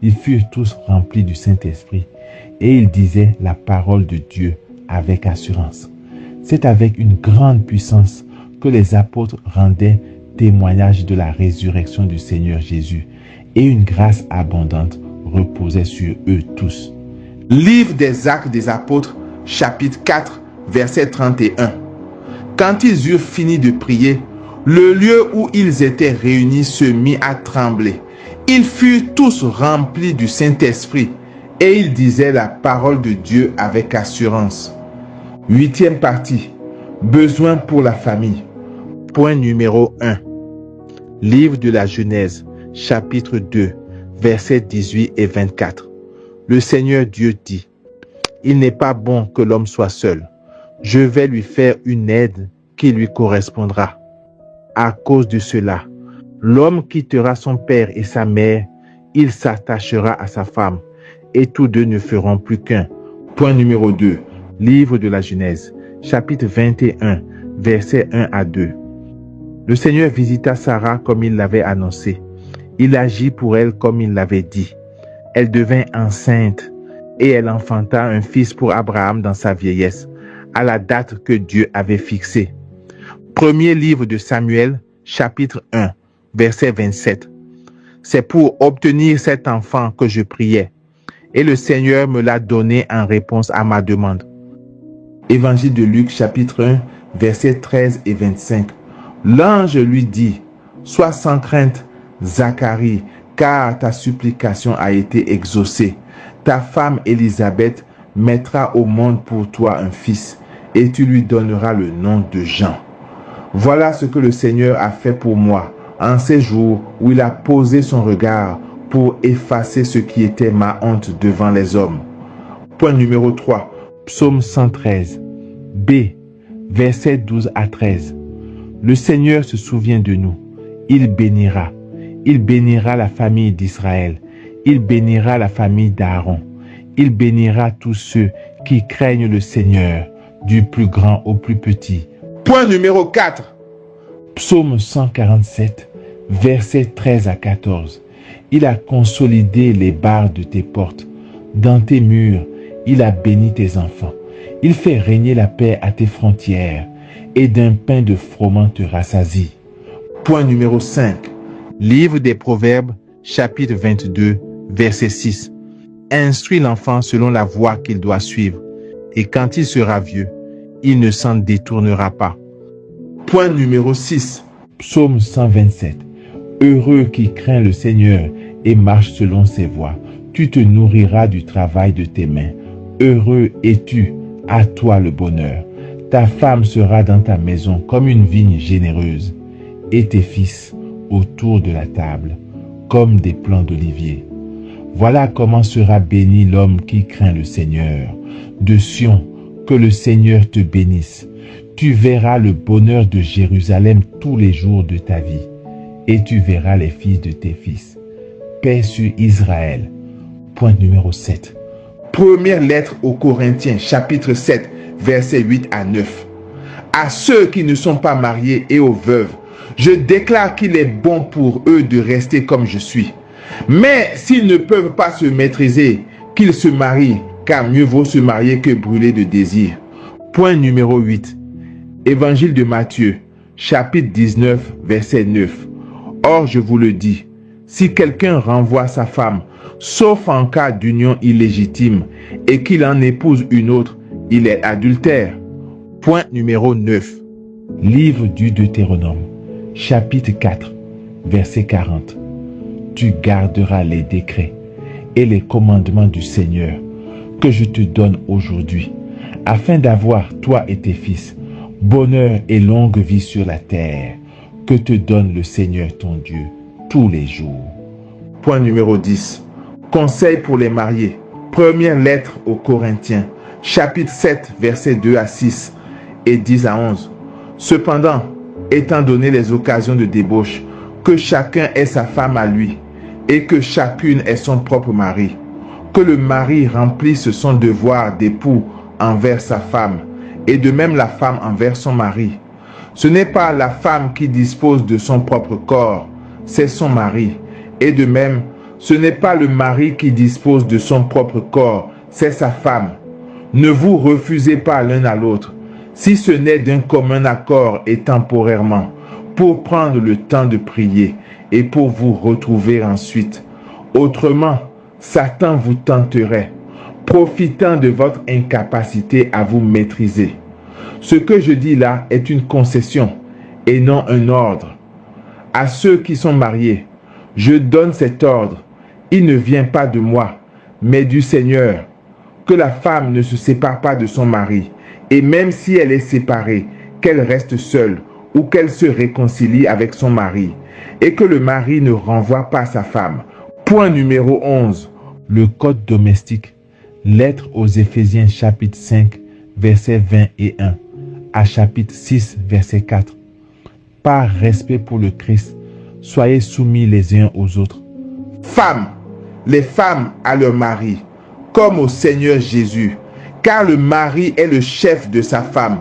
Ils furent tous remplis du Saint-Esprit et ils disaient la parole de Dieu avec assurance. C'est avec une grande puissance que les apôtres rendaient témoignage de la résurrection du Seigneur Jésus, et une grâce abondante reposait sur eux tous. Livre des Actes des Apôtres, chapitre 4, verset 31. Quand ils eurent fini de prier, le lieu où ils étaient réunis se mit à trembler. Ils furent tous remplis du Saint-Esprit et ils disaient la parole de Dieu avec assurance. 8e partie. Besoin pour la famille. Point numéro 1. Livre de la Genèse, chapitre 2, versets 18 et 24. Le Seigneur Dieu dit, « Il n'est pas bon que l'homme soit seul. Je vais lui faire une aide qui lui correspondra. À cause de cela, l'homme quittera son père et sa mère, il s'attachera à sa femme, et tous deux ne feront plus qu'un. » Point numéro 2. Livre de la Genèse, chapitre 21, versets 1 à 2. Le Seigneur visita Sarah comme il l'avait annoncé. Il agit pour elle comme il l'avait dit. Elle devint enceinte et elle enfanta un fils pour Abraham dans sa vieillesse, à la date que Dieu avait fixée. Premier livre de Samuel, chapitre 1, verset 27. C'est pour obtenir cet enfant que je priais, et le Seigneur me l'a donné en réponse à ma demande. Évangile de Luc, chapitre 1, versets 13 et 25. L'ange lui dit, « Sois sans crainte, Zacharie, car ta supplication a été exaucée. Ta femme Élisabeth mettra au monde pour toi un fils, et tu lui donneras le nom de Jean. Voilà ce que le Seigneur a fait pour moi en ces jours où il a posé son regard pour effacer ce qui était ma honte devant les hommes. » Point numéro 3. Psaume 113. B. Versets 12 à 13. Le Seigneur se souvient de nous. Il bénira. Il bénira la famille d'Israël. Il bénira la famille d'Aaron. Il bénira tous ceux qui craignent le Seigneur, du plus grand au plus petit. Point numéro 4. Psaume 147, versets 13 à 14. Il a consolidé les barres de tes portes. Dans tes murs, il a béni tes enfants. Il fait régner la paix à tes frontières. et d'un pain de froment te rassasie. Point numéro 5. Livre des Proverbes, chapitre 22, verset 6. Instruis l'enfant selon la voie qu'il doit suivre, et quand il sera vieux, il ne s'en détournera pas. Point numéro 6. Psaume 127. Heureux qui craint le Seigneur et marche selon ses voies. Tu te nourriras du travail de tes mains. Heureux es-tu, à toi le bonheur. Ta femme sera dans ta maison comme une vigne généreuse, et tes fils autour de la table, comme des plants d'olivier. Voilà comment sera béni l'homme qui craint le Seigneur. De Sion, que le Seigneur te bénisse. Tu verras le bonheur de Jérusalem tous les jours de ta vie, et tu verras les fils de tes fils. Paix sur Israël. Point numéro 7. Première lettre aux Corinthiens, chapitre 7, versets 8 à 9. À ceux qui ne sont pas mariés et aux veuves, je déclare qu'il est bon pour eux de rester comme je suis. Mais s'ils ne peuvent pas se maîtriser, qu'ils se marient, car mieux vaut se marier que brûler de désir. Point numéro 8. Évangile de Matthieu, chapitre 19, verset 9. Or, je vous le dis, si quelqu'un renvoie sa femme, sauf en cas d'union illégitime, et qu'il en épouse une autre, il est adultère. Point numéro 9. Livre du Deutéronome, chapitre 4, verset 40. Tu garderas les décrets et les commandements du Seigneur que je te donne aujourd'hui, afin d'avoir, toi et tes fils, bonheur et longue vie sur la terre, que te donne le Seigneur ton Dieu tous les jours. Point numéro 10. Conseil pour les mariés. Première lettre aux Corinthiens, chapitre 7, versets 2 à 6 et 10 à 11. Cependant, étant donné les occasions de débauche, que chacun ait sa femme à lui, et que chacune ait son propre mari. Que le mari remplisse son devoir d'époux envers sa femme, et de même la femme envers son mari. Ce n'est pas la femme qui dispose de son propre corps, c'est son mari. Et de même, ce n'est pas le mari qui dispose de son propre corps, c'est sa femme. Ne vous refusez pas l'un à l'autre, si ce n'est d'un commun accord et temporairement, pour prendre le temps de prier et pour vous retrouver ensuite. Autrement, Satan vous tenterait, profitant de votre incapacité à vous maîtriser. Ce que je dis là est une concession et non un ordre. À ceux qui sont mariés, je donne cet ordre. Il ne vient pas de moi, mais du Seigneur. Que la femme ne se sépare pas de son mari, et même si elle est séparée, qu'elle reste seule ou qu'elle se réconcilie avec son mari, et que le mari ne renvoie pas sa femme. Point numéro 11. Le code domestique. Lettre aux Éphésiens chapitre 5, versets 20 et 1 à chapitre 6, verset 4. Par respect pour le Christ, soyez soumis les uns aux autres. Femmes, les femmes à leur mari, comme au Seigneur Jésus, car le mari est le chef de sa femme,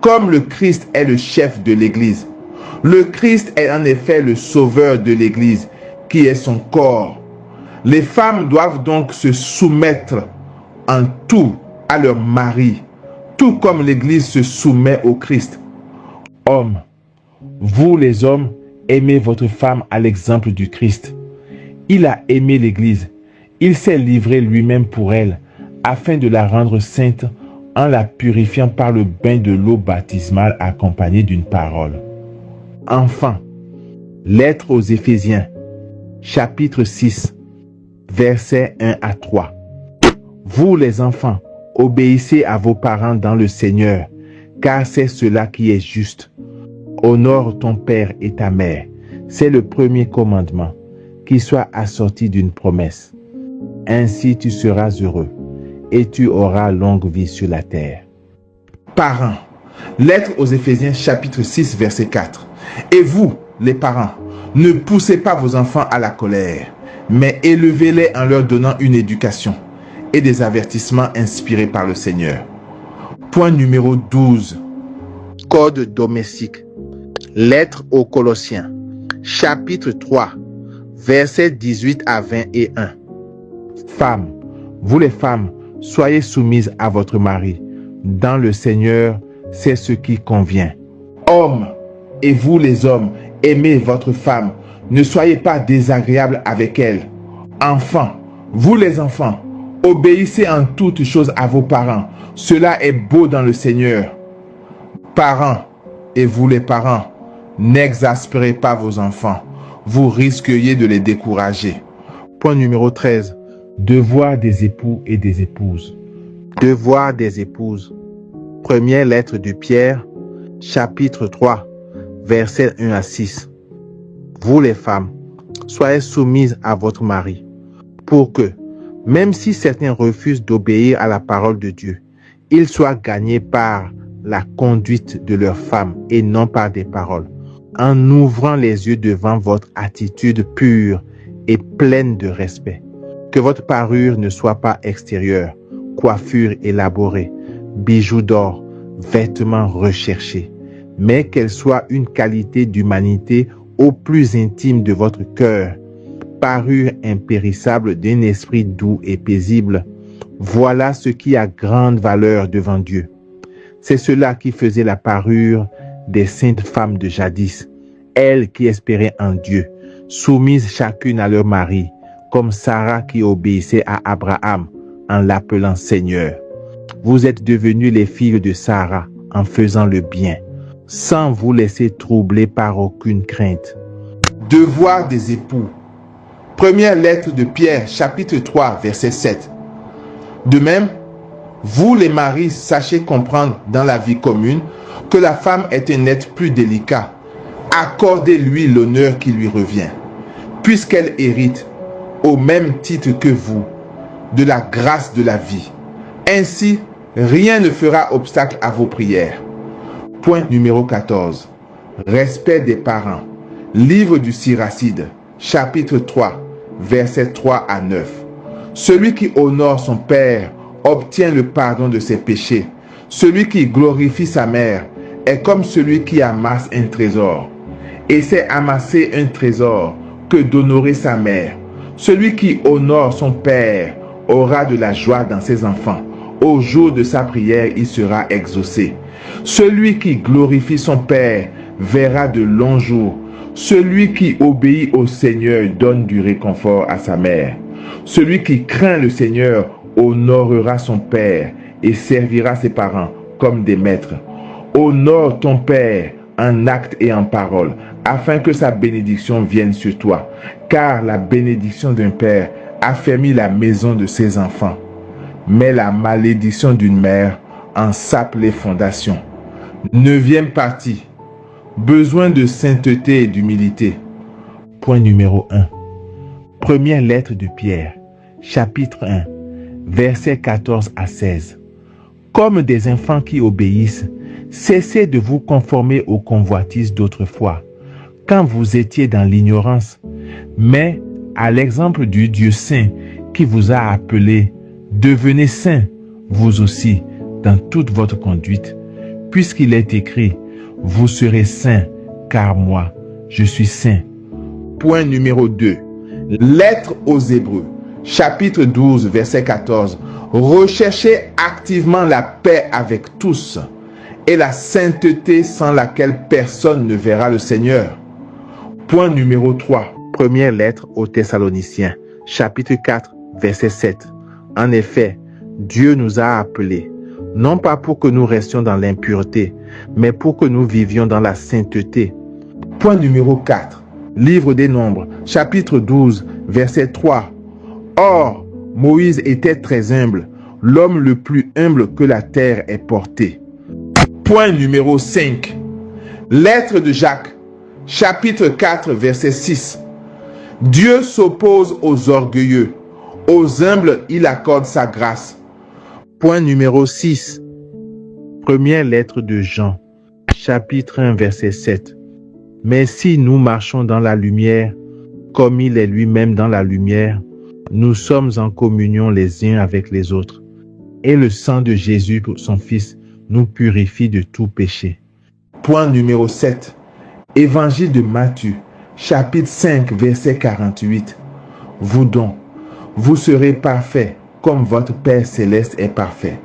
comme le Christ est le chef de l'Église. Le Christ est en effet le sauveur de l'Église, qui est son corps. Les femmes doivent donc se soumettre en tout à leur mari, tout comme l'Église se soumet au Christ. Hommes, vous les hommes, aimez votre femme à l'exemple du Christ. Il a aimé l'Église, il s'est livré lui-même pour elle, afin de la rendre sainte en la purifiant par le bain de l'eau baptismale accompagnée d'une parole. Enfants, lettre aux Éphésiens, chapitre 6, versets 1 à 3. Vous les enfants, obéissez à vos parents dans le Seigneur, car c'est cela qui est juste. Honore ton père et ta mère, c'est le premier commandement, qui soit assorti d'une promesse. Ainsi tu seras heureux, et tu auras longue vie sur la terre. Parents, lettre aux Éphésiens chapitre 6 verset 4. Et vous, les parents, ne poussez pas vos enfants à la colère, mais élevez-les en leur donnant une éducation et des avertissements inspirés par le Seigneur. Point numéro 12. Code domestique. Lettre aux Colossiens, chapitre 3, versets 18 à 20 et 1. Femmes, vous les femmes, soyez soumises à votre mari, dans le Seigneur, c'est ce qui convient. Hommes, et vous les hommes, aimez votre femme, ne soyez pas désagréables avec elle. Enfants, vous les enfants, obéissez en toutes choses à vos parents, cela est beau dans le Seigneur. Parents, et vous les parents, n'exaspérez pas vos enfants, vous risqueriez de les décourager. Point numéro 13. Devoir des époux et des épouses. Devoir des épouses. Première lettre de Pierre, chapitre 3, versets 1 à 6. Vous les femmes, soyez soumises à votre mari, pour que, même si certains refusent d'obéir à la parole de Dieu, ils soient gagnés par la conduite de leurs femmes et non par des paroles, en ouvrant les yeux devant votre attitude pure et pleine de respect. Que votre parure ne soit pas extérieure, coiffure élaborée, bijoux d'or, vêtements recherchés, mais qu'elle soit une qualité d'humanité au plus intime de votre cœur, parure impérissable d'un esprit doux et paisible. Voilà ce qui a grande valeur devant Dieu. C'est cela qui faisait la parure des saintes femmes de jadis, elles qui espéraient en Dieu, soumises chacune à leur mari, comme Sarah qui obéissait à Abraham en l'appelant Seigneur. Vous êtes devenues les filles de Sarah en faisant le bien, sans vous laisser troubler par aucune crainte. Devoir des époux. Première lettre de Pierre, chapitre 3, verset 7. De même, vous les maris, sachez comprendre dans la vie commune que la femme est un être plus délicat. Accordez-lui l'honneur qui lui revient, puisqu'elle hérite, au même titre que vous, de la grâce de la vie. Ainsi, rien ne fera obstacle à vos prières. Point numéro 14. Respect des parents. Livre du Siracide, chapitre 3, versets 3 à 9. Celui qui honore son père obtient le pardon de ses péchés. Celui qui glorifie sa mère est comme celui qui amasse un trésor. Et c'est amasser un trésor que d'honorer sa mère. Celui qui honore son père aura de la joie dans ses enfants. Au jour de sa prière, il sera exaucé. Celui qui glorifie son père verra de longs jours. Celui qui obéit au Seigneur donne du réconfort à sa mère. Celui qui craint le Seigneur honorera son père et servira ses parents comme des maîtres. Honore ton père en acte et en parole, afin que sa bénédiction vienne sur toi. Car la bénédiction d'un père affermit la maison de ses enfants, mais la malédiction d'une mère en sape les fondations. 9e partie. Besoin de sainteté et d'humilité. Point numéro 1. Première lettre de Pierre, chapitre 1, versets 14 à 16. Comme des enfants qui obéissent, cessez de vous conformer aux convoitises d'autrefois, quand vous étiez dans l'ignorance, mais à l'exemple du Dieu saint qui vous a appelé, devenez saints, vous aussi, dans toute votre conduite, puisqu'il est écrit, vous serez saints, car moi, je suis saint. Point numéro 2. Lettre aux Hébreux, chapitre 12, verset 14. Recherchez activement la paix avec tous et la sainteté sans laquelle personne ne verra le Seigneur. Point numéro 3. Première lettre aux Thessaloniciens, chapitre 4, verset 7. En effet, Dieu nous a appelés, non pas pour que nous restions dans l'impureté, mais pour que nous vivions dans la sainteté. Point numéro 4. Livre des Nombres, chapitre 12, verset 3. Or, Moïse était très humble, l'homme le plus humble que la terre ait porté. Point numéro 5. Lettre de Jacques, chapitre 4, verset 6. Dieu s'oppose aux orgueilleux, aux humbles il accorde sa grâce. Point numéro 6. Première lettre de Jean, chapitre 1, verset 7. Mais si nous marchons dans la lumière, comme il est lui-même dans la lumière, nous sommes en communion les uns avec les autres. Et le sang de Jésus, son Fils, nous purifie de tout péché. Point numéro 7. Évangile de Matthieu, chapitre 5, verset 48. Vous donc, vous serez parfaits comme votre Père céleste est parfait.